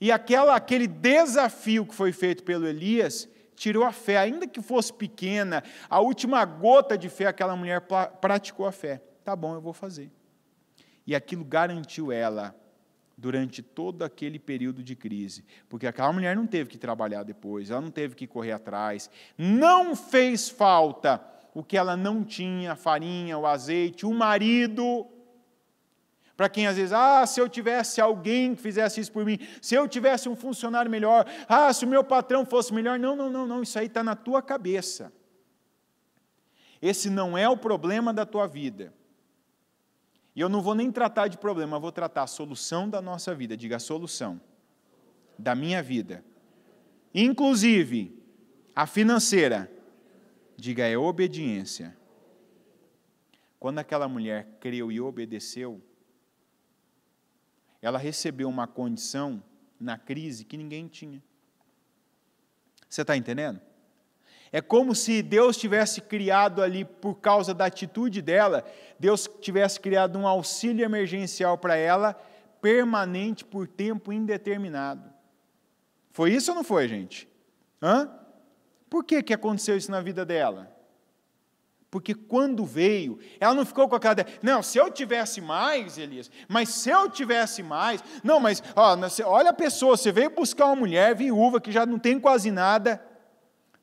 Speaker 1: E aquele desafio que foi feito pelo Elias tirou a fé, ainda que fosse pequena, a última gota de fé, aquela mulher praticou a fé. Tá bom, eu vou fazer. E aquilo garantiu ela durante todo aquele período de crise, porque aquela mulher não teve que trabalhar depois, ela não teve que correr atrás, não fez falta o que ela não tinha, a farinha, o azeite, o marido. Para quem às vezes, se eu tivesse alguém que fizesse isso por mim, se eu tivesse um funcionário melhor, se o meu patrão fosse melhor, não, isso aí está na tua cabeça. Esse não é o problema da tua vida. E eu não vou nem tratar de problema, eu vou tratar a solução da nossa vida, diga a solução da minha vida. Inclusive, a financeira, diga é obediência. Quando aquela mulher creu e obedeceu, ela recebeu uma condição na crise que ninguém tinha. Você está entendendo? É como se Deus tivesse criado ali, por causa da atitude dela, Deus tivesse criado um auxílio emergencial para ela, permanente por tempo indeterminado. Foi isso ou não foi, gente? Por que aconteceu isso na vida dela? Porque quando veio, ela não ficou com aquela ideia, não, se eu tivesse mais, Elias, mas se eu tivesse mais, não, mas olha a pessoa, você veio buscar uma mulher viúva que já não tem quase nada,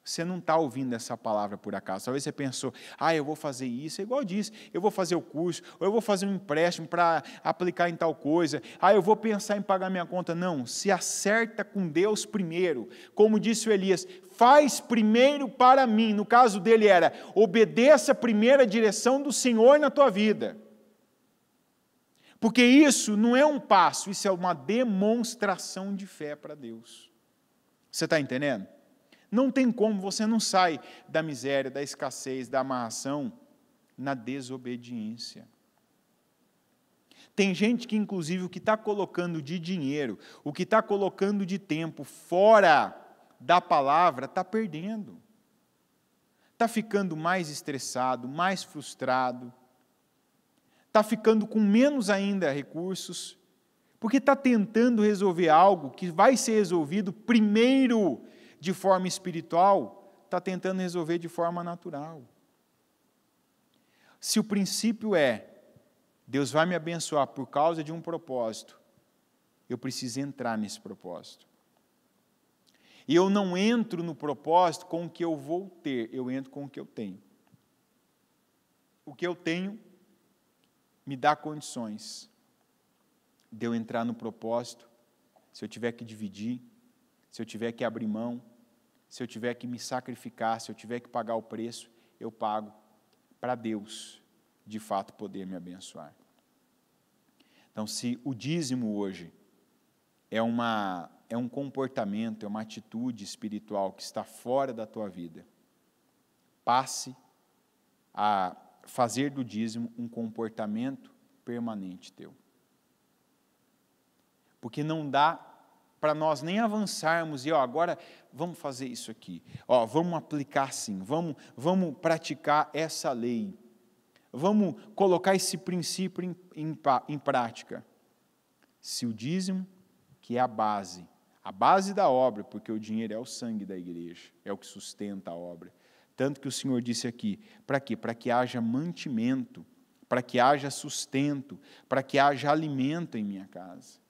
Speaker 1: você não está ouvindo essa palavra por acaso. Talvez você pensou, eu vou fazer isso, é igual eu disse, eu vou fazer o curso, ou eu vou fazer um empréstimo para aplicar em tal coisa, eu vou pensar em pagar minha conta. Não, se acerta com Deus primeiro. Como disse o Elias, faz primeiro para mim. No caso dele era, obedeça a primeira direção do Senhor na tua vida. Porque isso não é um passo, isso é uma demonstração de fé para Deus. Você está entendendo? Não tem como, você não sai da miséria, da escassez, da amarração, na desobediência. Tem gente que, inclusive, o que está colocando de dinheiro, o que está colocando de tempo fora da palavra, está perdendo. Está ficando mais estressado, mais frustrado, está ficando com menos ainda recursos, porque está tentando resolver algo que vai ser resolvido primeiro de forma espiritual, está tentando resolver de forma natural. Se o princípio é, Deus vai me abençoar por causa de um propósito, eu preciso entrar nesse propósito. E eu não entro no propósito com o que eu vou ter, eu entro com o que eu tenho. O que eu tenho me dá condições de eu entrar no propósito, se eu tiver que dividir, se eu tiver que abrir mão, se eu tiver que me sacrificar, se eu tiver que pagar o preço, eu pago para Deus, de fato, poder me abençoar. Então, se o dízimo hoje é um comportamento, é uma atitude espiritual que está fora da tua vida, passe a fazer do dízimo um comportamento permanente teu. Porque não dá para nós nem avançarmos e agora vamos fazer isso aqui, vamos aplicar assim, vamos praticar essa lei, vamos colocar esse princípio em prática. Se o dízimo, que é a base da obra, porque o dinheiro é o sangue da igreja, é o que sustenta a obra, tanto que o Senhor disse aqui, para quê? Para que haja mantimento, para que haja sustento, para que haja alimento em minha casa.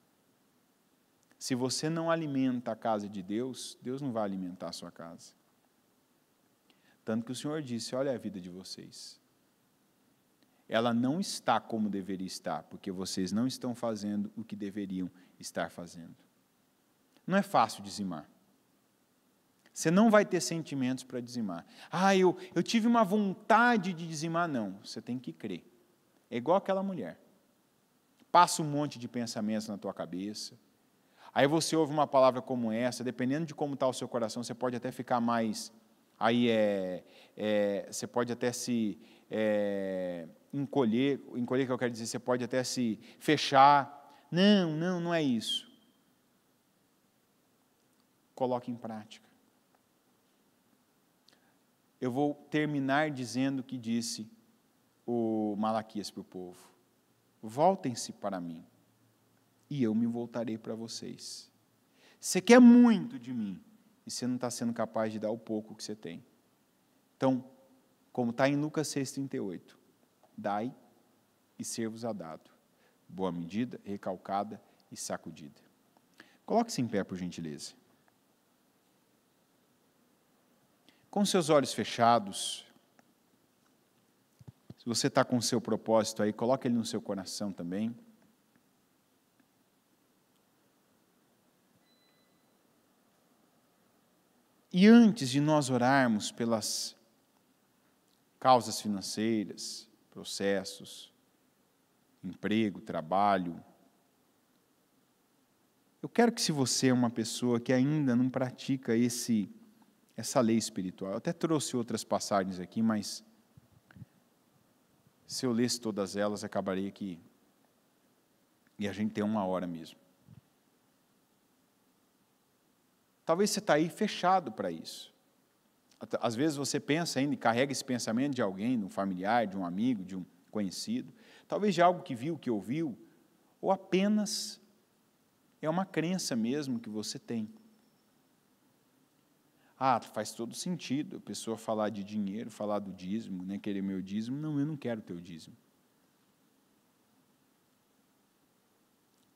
Speaker 1: Se você não alimenta a casa de Deus, Deus não vai alimentar a sua casa. Tanto que o Senhor disse, olha a vida de vocês. Ela não está como deveria estar, porque vocês não estão fazendo o que deveriam estar fazendo. Não é fácil dizimar. Você não vai ter sentimentos para dizimar. Eu tive uma vontade de dizimar. Não, você tem que crer. É igual aquela mulher. Passa um monte de pensamentos na tua cabeça. Aí você ouve uma palavra como essa, dependendo de como está o seu coração, você pode até ficar mais... você pode até se encolher que eu quero dizer, você pode até se fechar. Não é isso. Coloque em prática. Eu vou terminar dizendo o que disse o Malaquias para o povo. Voltem-se para mim, e eu me voltarei para vocês. Você quer muito de mim, e você não está sendo capaz de dar o pouco que você tem. Então, como está em Lucas 6,38, dai e ser-vos-á dado. Boa medida, recalcada e sacudida. Coloque-se em pé, por gentileza. Com seus olhos fechados, se você está com o seu propósito aí, coloque ele no seu coração também. E antes de nós orarmos pelas causas financeiras, processos, emprego, trabalho, eu quero que, se você é uma pessoa que ainda não pratica essa lei espiritual, eu até trouxe outras passagens aqui, mas se eu lesse todas elas, acabaria aqui, e a gente tem 1 hora mesmo. Talvez você está aí fechado para isso. Às vezes você pensa ainda e carrega esse pensamento de alguém, de um familiar, de um amigo, de um conhecido, talvez de algo que viu, que ouviu, ou apenas é uma crença mesmo que você tem. Faz todo sentido a pessoa falar de dinheiro, falar do dízimo, né, querer meu dízimo. Não, eu não quero teu dízimo.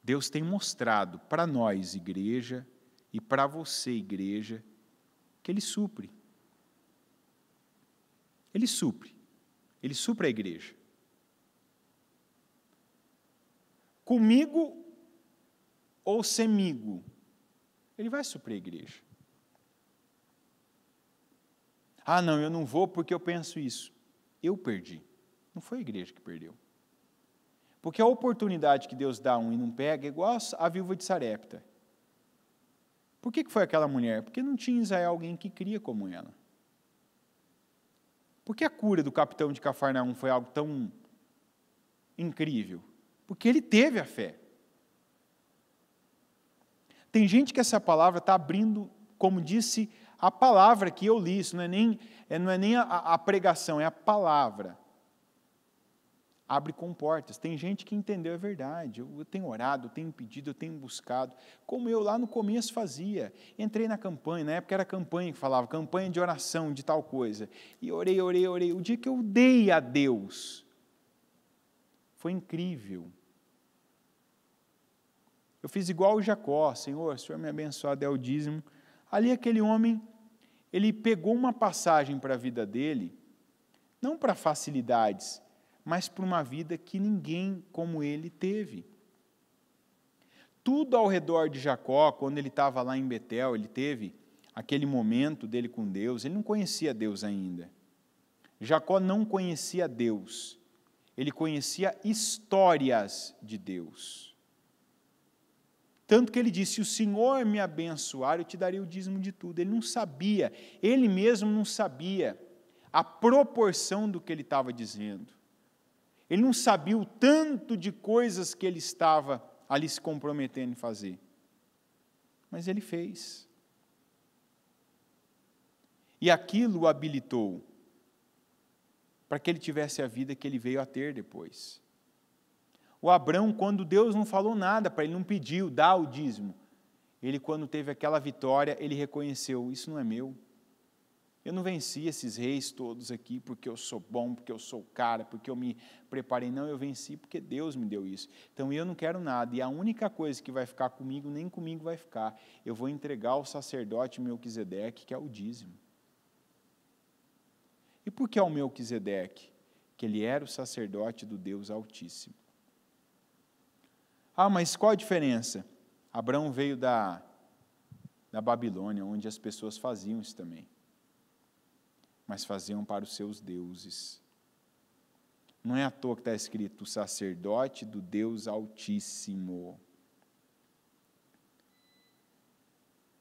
Speaker 1: Deus tem mostrado para nós, igreja, e para você, igreja, que Ele supre. Ele supre. Ele supre a igreja. Comigo ou semigo, Ele vai suprir a igreja. Não, eu não vou porque eu penso isso. Eu perdi. Não foi a igreja que perdeu. Porque a oportunidade que Deus dá a um e não pega é igual a viúva de Sarepta. Por que foi aquela mulher? Porque não tinha em Israel alguém que cria como ela. Por que a cura do capitão de Cafarnaum foi algo tão incrível? Porque ele teve a fé. Tem gente que essa palavra está abrindo, como disse a palavra que eu li, isso não é nem a pregação, é a palavra. Abre comportas. Tem gente que entendeu a verdade. Eu tenho orado, eu tenho pedido, eu tenho buscado, como eu lá no começo fazia. Entrei na campanha, na época era campanha que falava, campanha de oração, de tal coisa. E orei. O dia que eu dei a Deus, foi incrível. Eu fiz igual o Jacó, Senhor, o Senhor me abençoe, der o dízimo. Ali aquele homem, ele pegou uma passagem para a vida dele, não para facilidades, mas para uma vida que ninguém como ele teve. Tudo ao redor de Jacó, quando ele estava lá em Betel, ele teve aquele momento dele com Deus, ele não conhecia Deus ainda. Jacó não conhecia Deus, ele conhecia histórias de Deus. Tanto que ele disse, se o Senhor me abençoar, eu te darei o dízimo de tudo. Ele não sabia, ele mesmo não sabia a proporção do que ele estava dizendo. Ele não sabia o tanto de coisas que ele estava ali se comprometendo em fazer. Mas ele fez. E aquilo o habilitou para que ele tivesse a vida que ele veio a ter depois. O Abrão, quando Deus não falou nada para ele, não pediu, dá o dízimo. Ele, quando teve aquela vitória, ele reconheceu, isso não é meu. Eu não venci esses reis todos aqui porque eu sou bom, porque eu sou o cara, porque eu me preparei. Não, eu venci porque Deus me deu isso. Então eu não quero nada. E a única coisa que vai ficar comigo, nem comigo vai ficar. Eu vou entregar ao sacerdote Melquisedeque, que é o dízimo. E por que ao Melquisedeque? Que ele era o sacerdote do Deus Altíssimo. Mas qual a diferença? Abrão veio da Babilônia, onde as pessoas faziam isso também. Mas faziam para os seus deuses. Não é à toa que está escrito, o sacerdote do Deus Altíssimo.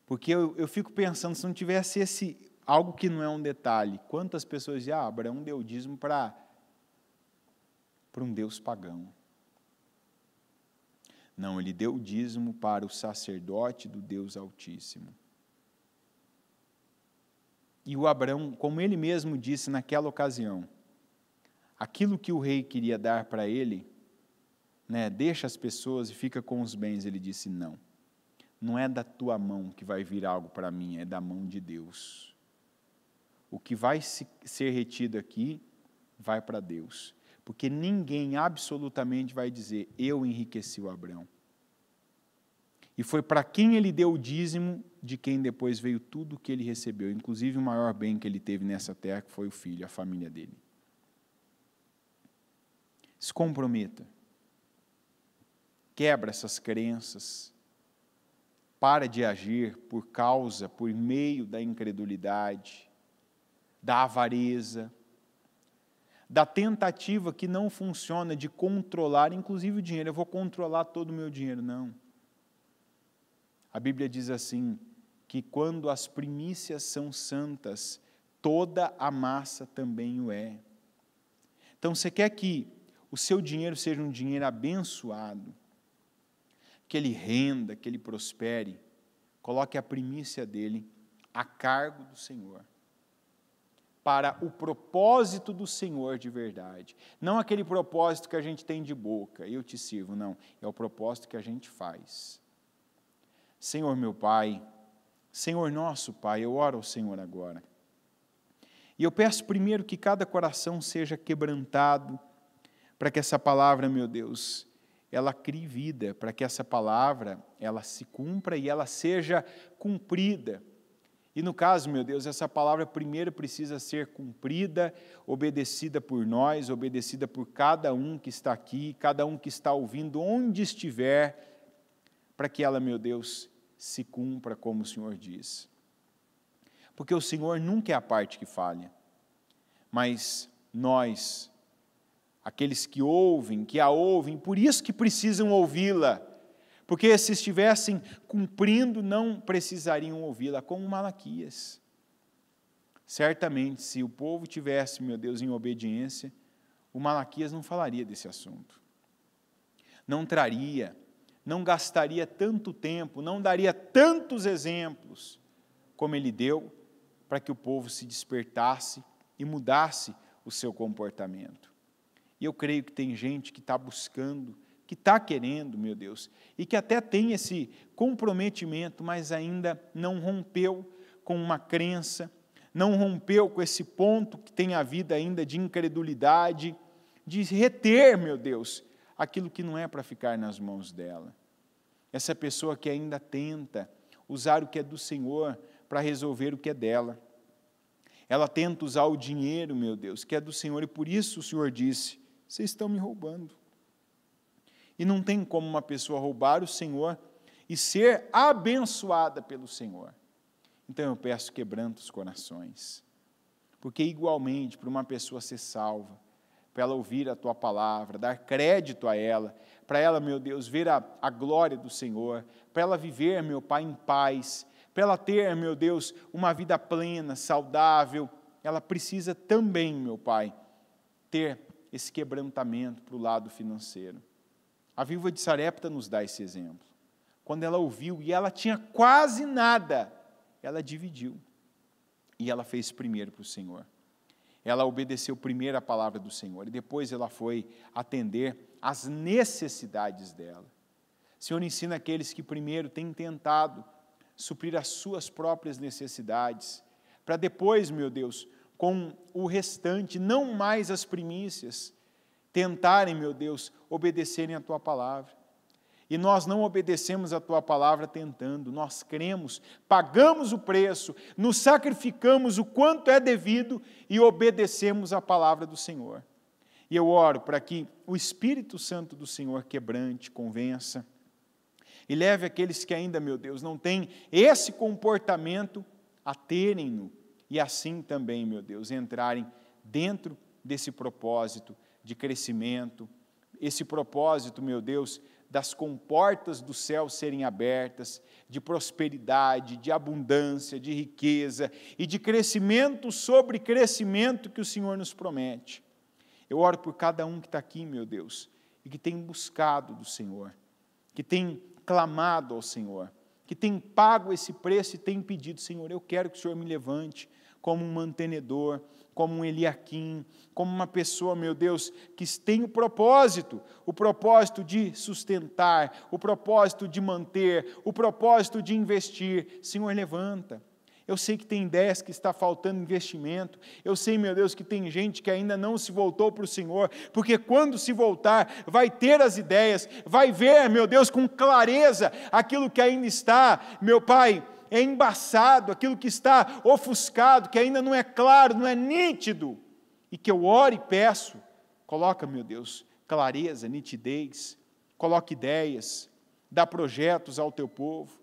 Speaker 1: Porque eu fico pensando, se não tivesse algo que não é um detalhe, quantas pessoas dizem, Abraão deu dízimo para um Deus pagão. Não, ele deu o dízimo para o sacerdote do Deus Altíssimo. E o Abraão, como ele mesmo disse naquela ocasião, aquilo que o rei queria dar para ele, deixa as pessoas e fica com os bens, ele disse, não é da tua mão que vai vir algo para mim, é da mão de Deus. O que vai ser retido aqui, vai para Deus. Porque ninguém absolutamente vai dizer, eu enriqueci o Abraão. E foi para quem ele deu o dízimo, de quem depois veio tudo o que ele recebeu, inclusive o maior bem que ele teve nessa terra, que foi o filho, a família dele. Se comprometa. Quebra essas crenças. Para de agir por meio da incredulidade, da avareza, da tentativa que não funciona de controlar, inclusive o dinheiro. Eu vou controlar todo o meu dinheiro. Não. A Bíblia diz assim, que quando as primícias são santas, toda a massa também o é. Então, você quer que o seu dinheiro seja um dinheiro abençoado, que ele renda, que ele prospere, coloque a primícia dele a cargo do Senhor, para o propósito do Senhor de verdade. Não aquele propósito que a gente tem de boca, eu te sirvo, não. É o propósito que a gente faz. Senhor meu Pai, Senhor nosso Pai, eu oro ao Senhor agora. E eu peço primeiro que cada coração seja quebrantado, para que essa palavra, meu Deus, ela crie vida, para que essa palavra, ela se cumpra e ela seja cumprida. E no caso, meu Deus, essa palavra primeiro precisa ser cumprida, obedecida por nós, obedecida por cada um que está aqui, cada um que está ouvindo, onde estiver, para que ela, meu Deus, se cumpra como o Senhor diz. Porque o Senhor nunca é a parte que falha, mas nós, aqueles que ouvem, que a ouvem, por isso que precisam ouvi-la, porque se estivessem cumprindo, não precisariam ouvi-la, como Malaquias. Certamente, se o povo tivesse, meu Deus, em obediência, o Malaquias não falaria desse assunto. Não traria, não gastaria tanto tempo, não daria tantos exemplos como ele deu, para que o povo se despertasse e mudasse o seu comportamento. E eu creio que tem gente que está buscando, que está querendo, meu Deus, e que até tem esse comprometimento, mas ainda não rompeu com uma crença, não rompeu com esse ponto que tem a vida ainda de incredulidade, de reter, meu Deus, aquilo que não é para ficar nas mãos dela. Essa pessoa que ainda tenta usar o que é do Senhor para resolver o que é dela. Ela tenta usar o dinheiro, meu Deus, que é do Senhor, e por isso o Senhor disse, vocês estão me roubando. E não tem como uma pessoa roubar o Senhor e ser abençoada pelo Senhor. Então eu peço quebranta os corações, porque igualmente para uma pessoa ser salva, para ela ouvir a Tua palavra, dar crédito a ela, para ela, meu Deus, ver a glória do Senhor, para ela viver, meu Pai, em paz, para ela ter, meu Deus, uma vida plena, saudável, ela precisa também, meu Pai, ter esse quebrantamento para o lado financeiro. A viúva de Sarepta nos dá esse exemplo. Quando ela ouviu e ela tinha quase nada, ela dividiu. E ela fez primeiro para o Senhor. Ela obedeceu primeiro a palavra do Senhor e depois ela foi atender às necessidades dela. O Senhor ensina aqueles que primeiro têm tentado suprir as suas próprias necessidades, para depois, meu Deus, com o restante, não mais as primícias, tentarem, meu Deus, obedecerem a Tua palavra. E nós não obedecemos a Tua palavra tentando, nós cremos, pagamos o preço, nos sacrificamos o quanto é devido e obedecemos a palavra do Senhor. E eu oro para que o Espírito Santo do Senhor quebrante, convença, e leve aqueles que ainda, meu Deus, não têm esse comportamento a terem-no, e assim também, meu Deus, entrarem dentro desse propósito de crescimento, esse propósito, meu Deus, das comportas do céu serem abertas, de prosperidade, de abundância, de riqueza e de crescimento sobre crescimento que o Senhor nos promete. Eu oro por cada um que está aqui, meu Deus, e que tem buscado do Senhor, que tem clamado ao Senhor, que tem pago esse preço e tem pedido, Senhor, eu quero que o Senhor me levante como um mantenedor, como um Eliaquim, como uma pessoa, meu Deus, que tem o propósito de sustentar, o propósito de manter, o propósito de investir. Senhor, levanta. Eu sei que tem ideias que está faltando investimento, eu sei, meu Deus, que tem gente que ainda não se voltou para o Senhor, porque quando se voltar, vai ter as ideias, vai ver, meu Deus, com clareza, aquilo que ainda está, meu Pai, é embaçado, aquilo que está ofuscado, que ainda não é claro, não é nítido, e que eu oro e peço, coloca, meu Deus, clareza, nitidez, coloca ideias, dá projetos ao Teu povo,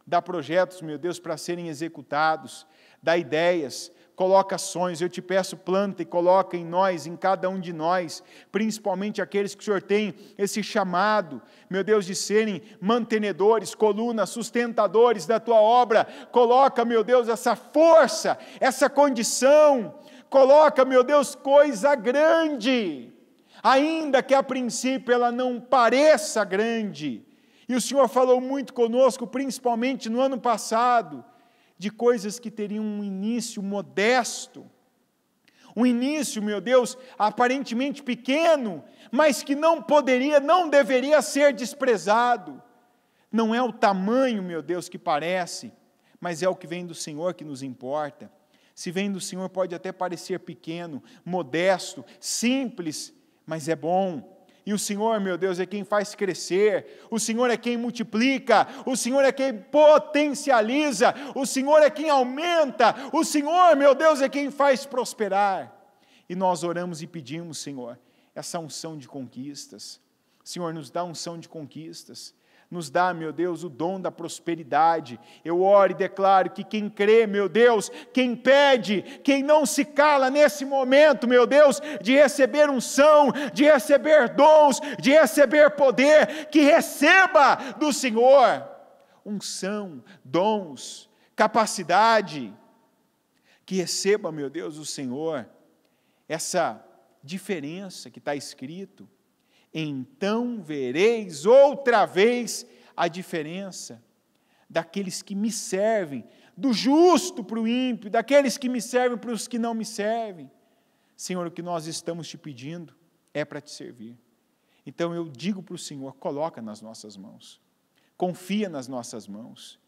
Speaker 1: dá projetos, meu Deus, para serem executados, dá ideias, coloca sonhos, eu te peço, planta e coloca em nós, em cada um de nós, principalmente aqueles que o Senhor tem esse chamado, meu Deus, de serem mantenedores, colunas, sustentadores da Tua obra, coloca, meu Deus, essa força, essa condição, coloca, meu Deus, coisa grande, ainda que a princípio ela não pareça grande. E o Senhor falou muito conosco, principalmente no ano passado, de coisas que teriam um início modesto, um início, meu Deus, aparentemente pequeno, mas que não deveria ser desprezado. Não é o tamanho, meu Deus, que parece, mas é o que vem do Senhor que nos importa. Se vem do Senhor, pode até parecer pequeno, modesto, simples, mas é bom. E o Senhor, meu Deus, é quem faz crescer, o Senhor é quem multiplica, o Senhor é quem potencializa, o Senhor é quem aumenta, o Senhor, meu Deus, é quem faz prosperar. E nós oramos e pedimos, Senhor, essa unção de conquistas. Senhor, nos dá unção de conquistas. Nos dá, meu Deus, o dom da prosperidade. Eu oro e declaro que quem crê, meu Deus, quem pede, quem não se cala nesse momento, meu Deus, de receber unção, de receber dons, de receber poder, que receba do Senhor unção, dons, capacidade, que receba, meu Deus, do Senhor essa diferença que está escrito. Então vereis outra vez a diferença daqueles que me servem, do justo para o ímpio, daqueles que me servem para os que não me servem. Senhor, o que nós estamos te pedindo é para te servir. Então eu digo para o Senhor, coloca nas nossas mãos, confia nas nossas mãos.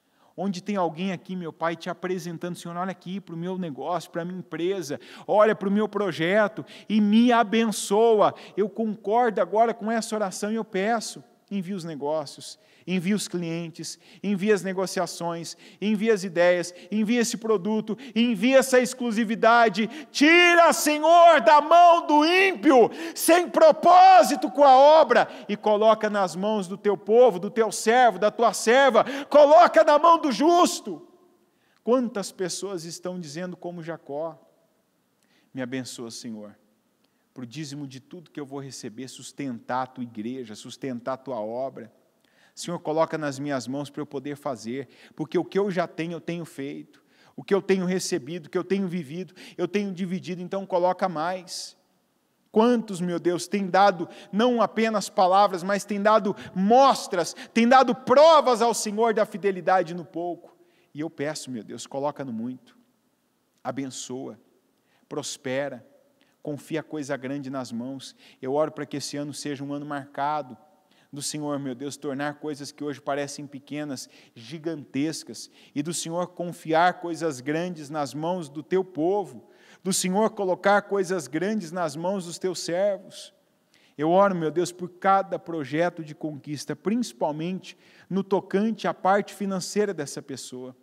Speaker 1: Onde tem alguém aqui, meu Pai, te apresentando, Senhor, olha aqui para o meu negócio, para a minha empresa, olha para o meu projeto e me abençoa. Eu concordo agora com essa oração e eu peço, envia os negócios, envia os clientes, envia as negociações, envia as ideias, envia esse produto, envia essa exclusividade, tira, Senhor, da mão do ímpio, sem propósito com a obra, e coloca nas mãos do teu povo, do teu servo, da tua serva, coloca na mão do justo. Quantas pessoas estão dizendo como Jacó, me abençoa, Senhor, para o dízimo de tudo que eu vou receber, sustentar a tua igreja, sustentar a tua obra. Senhor, coloca nas minhas mãos para eu poder fazer, porque o que eu já tenho, eu tenho feito, o que eu tenho recebido, o que eu tenho vivido, eu tenho dividido, então coloca mais. Quantos, meu Deus, têm dado não apenas palavras, mas têm dado mostras, têm dado provas ao Senhor da fidelidade no pouco. E eu peço, meu Deus, coloca no muito, abençoa, prospera, confia coisa grande nas mãos. Eu oro para que esse ano seja um ano marcado do Senhor, meu Deus, tornar coisas que hoje parecem pequenas, gigantescas, e do Senhor confiar coisas grandes nas mãos do teu povo, do Senhor colocar coisas grandes nas mãos dos teus servos. Eu oro, meu Deus, por cada projeto de conquista, principalmente no tocante à parte financeira dessa pessoa,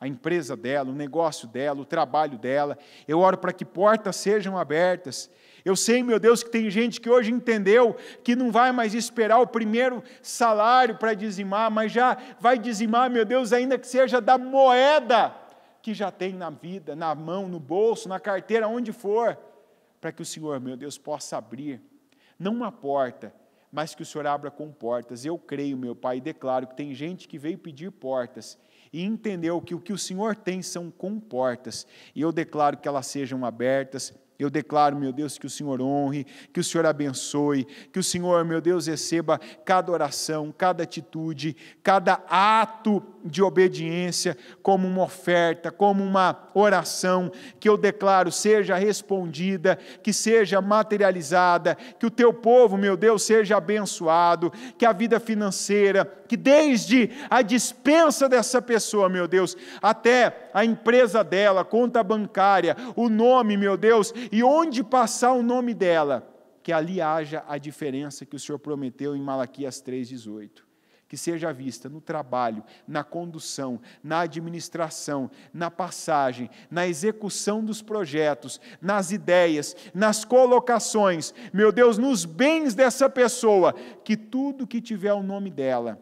Speaker 1: a empresa dela, o negócio dela, o trabalho dela. Eu oro para que portas sejam abertas. Eu sei, meu Deus, que tem gente que hoje entendeu que não vai mais esperar o primeiro salário para dizimar, mas já vai dizimar, meu Deus, ainda que seja da moeda que já tem na vida, na mão, no bolso, na carteira, onde for, para que o Senhor, meu Deus, possa abrir, não uma porta, mas que o Senhor abra com portas. Eu creio, meu Pai, e declaro que tem gente que veio pedir portas e entendeu que o que o Senhor tem são com portas, e eu declaro que elas sejam abertas. Eu declaro, meu Deus, que o Senhor honre, que o Senhor abençoe, que o Senhor, meu Deus, receba cada oração, cada atitude, cada ato de obediência como uma oferta, como uma oração, que eu declaro seja respondida, que seja materializada, que o teu povo, meu Deus, seja abençoado, que a vida financeira, que desde a dispensa dessa pessoa, meu Deus, até a empresa dela, conta bancária, o nome, meu Deus, e onde passar o nome dela, que ali haja a diferença que o Senhor prometeu em Malaquias 3,18. Que seja vista no trabalho, na condução, na administração, na passagem, na execução dos projetos, nas ideias, nas colocações, meu Deus, nos bens dessa pessoa, que tudo que tiver o nome dela,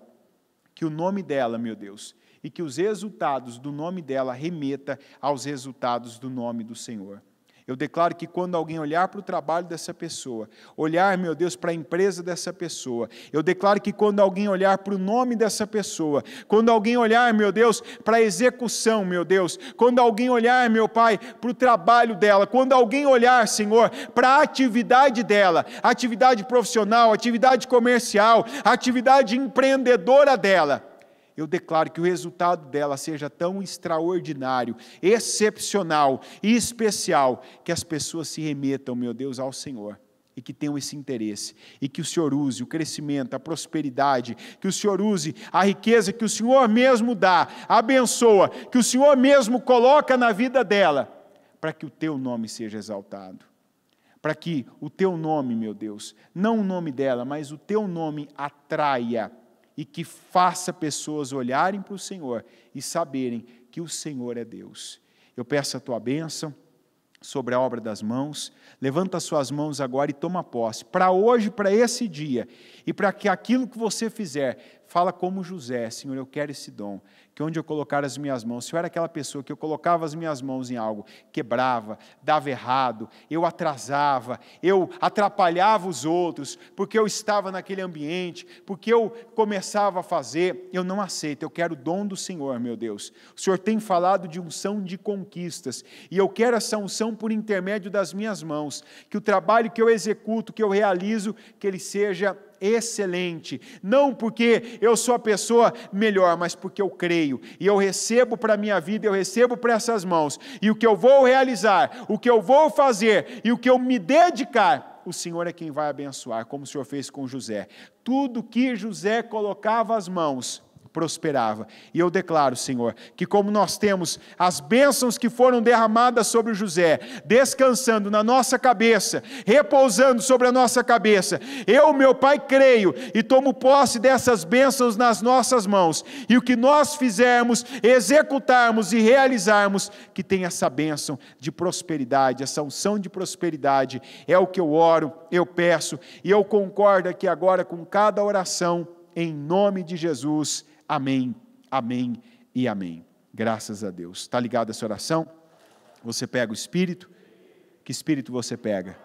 Speaker 1: que o nome dela, meu Deus, e que os resultados do nome dela remeta aos resultados do nome do Senhor. Eu declaro que quando alguém olhar para o trabalho dessa pessoa, olhar, meu Deus, para a empresa dessa pessoa, eu declaro que quando alguém olhar para o nome dessa pessoa, quando alguém olhar, meu Deus, para a execução, meu Deus, quando alguém olhar, meu Pai, para o trabalho dela, quando alguém olhar, Senhor, para a atividade dela, atividade profissional, atividade comercial, atividade empreendedora dela, eu declaro que o resultado dela seja tão extraordinário, excepcional e especial, que as pessoas se remetam, meu Deus, ao Senhor, e que tenham esse interesse, e que o Senhor use o crescimento, a prosperidade, que o Senhor use a riqueza que o Senhor mesmo dá, abençoa, que o Senhor mesmo coloca na vida dela, para que o teu nome seja exaltado, para que o teu nome, meu Deus, não o nome dela, mas o teu nome atraia, e que faça pessoas olharem para o Senhor e saberem que o Senhor é Deus. Eu peço a tua bênção sobre a obra das mãos, levanta as suas mãos agora e toma posse, para hoje, para esse dia, e para que aquilo que você fizer, fala como José: Senhor, eu quero esse dom, que onde eu colocar as minhas mãos, se eu era aquela pessoa que eu colocava as minhas mãos em algo, quebrava, dava errado, eu atrasava, eu atrapalhava os outros, porque eu estava naquele ambiente, porque eu começava a fazer, eu não aceito, eu quero o dom do Senhor, meu Deus. O Senhor tem falado de unção de conquistas, e eu quero essa unção por intermédio das minhas mãos, que o trabalho que eu executo, que eu realizo, que ele seja excelente, não porque eu sou a pessoa melhor, mas porque eu creio, e eu recebo para a minha vida, eu recebo para essas mãos, e o que eu vou realizar, o que eu vou fazer, e o que eu me dedicar, o Senhor é quem vai abençoar, como o Senhor fez com José. Tudo que José colocava as mãos, prosperava. E eu declaro, Senhor, que como nós temos as bênçãos que foram derramadas sobre José, descansando na nossa cabeça, repousando sobre a nossa cabeça, eu, meu Pai, creio e tomo posse dessas bênçãos nas nossas mãos, e o que nós fizermos, executarmos e realizarmos, que tenha essa bênção de prosperidade, essa unção de prosperidade, é o que eu oro, eu peço, e eu concordo aqui agora com cada oração, em nome de Jesus. Amém, amém e amém. Graças a Deus. Está ligado essa oração? Você pega o Espírito? Que Espírito você pega?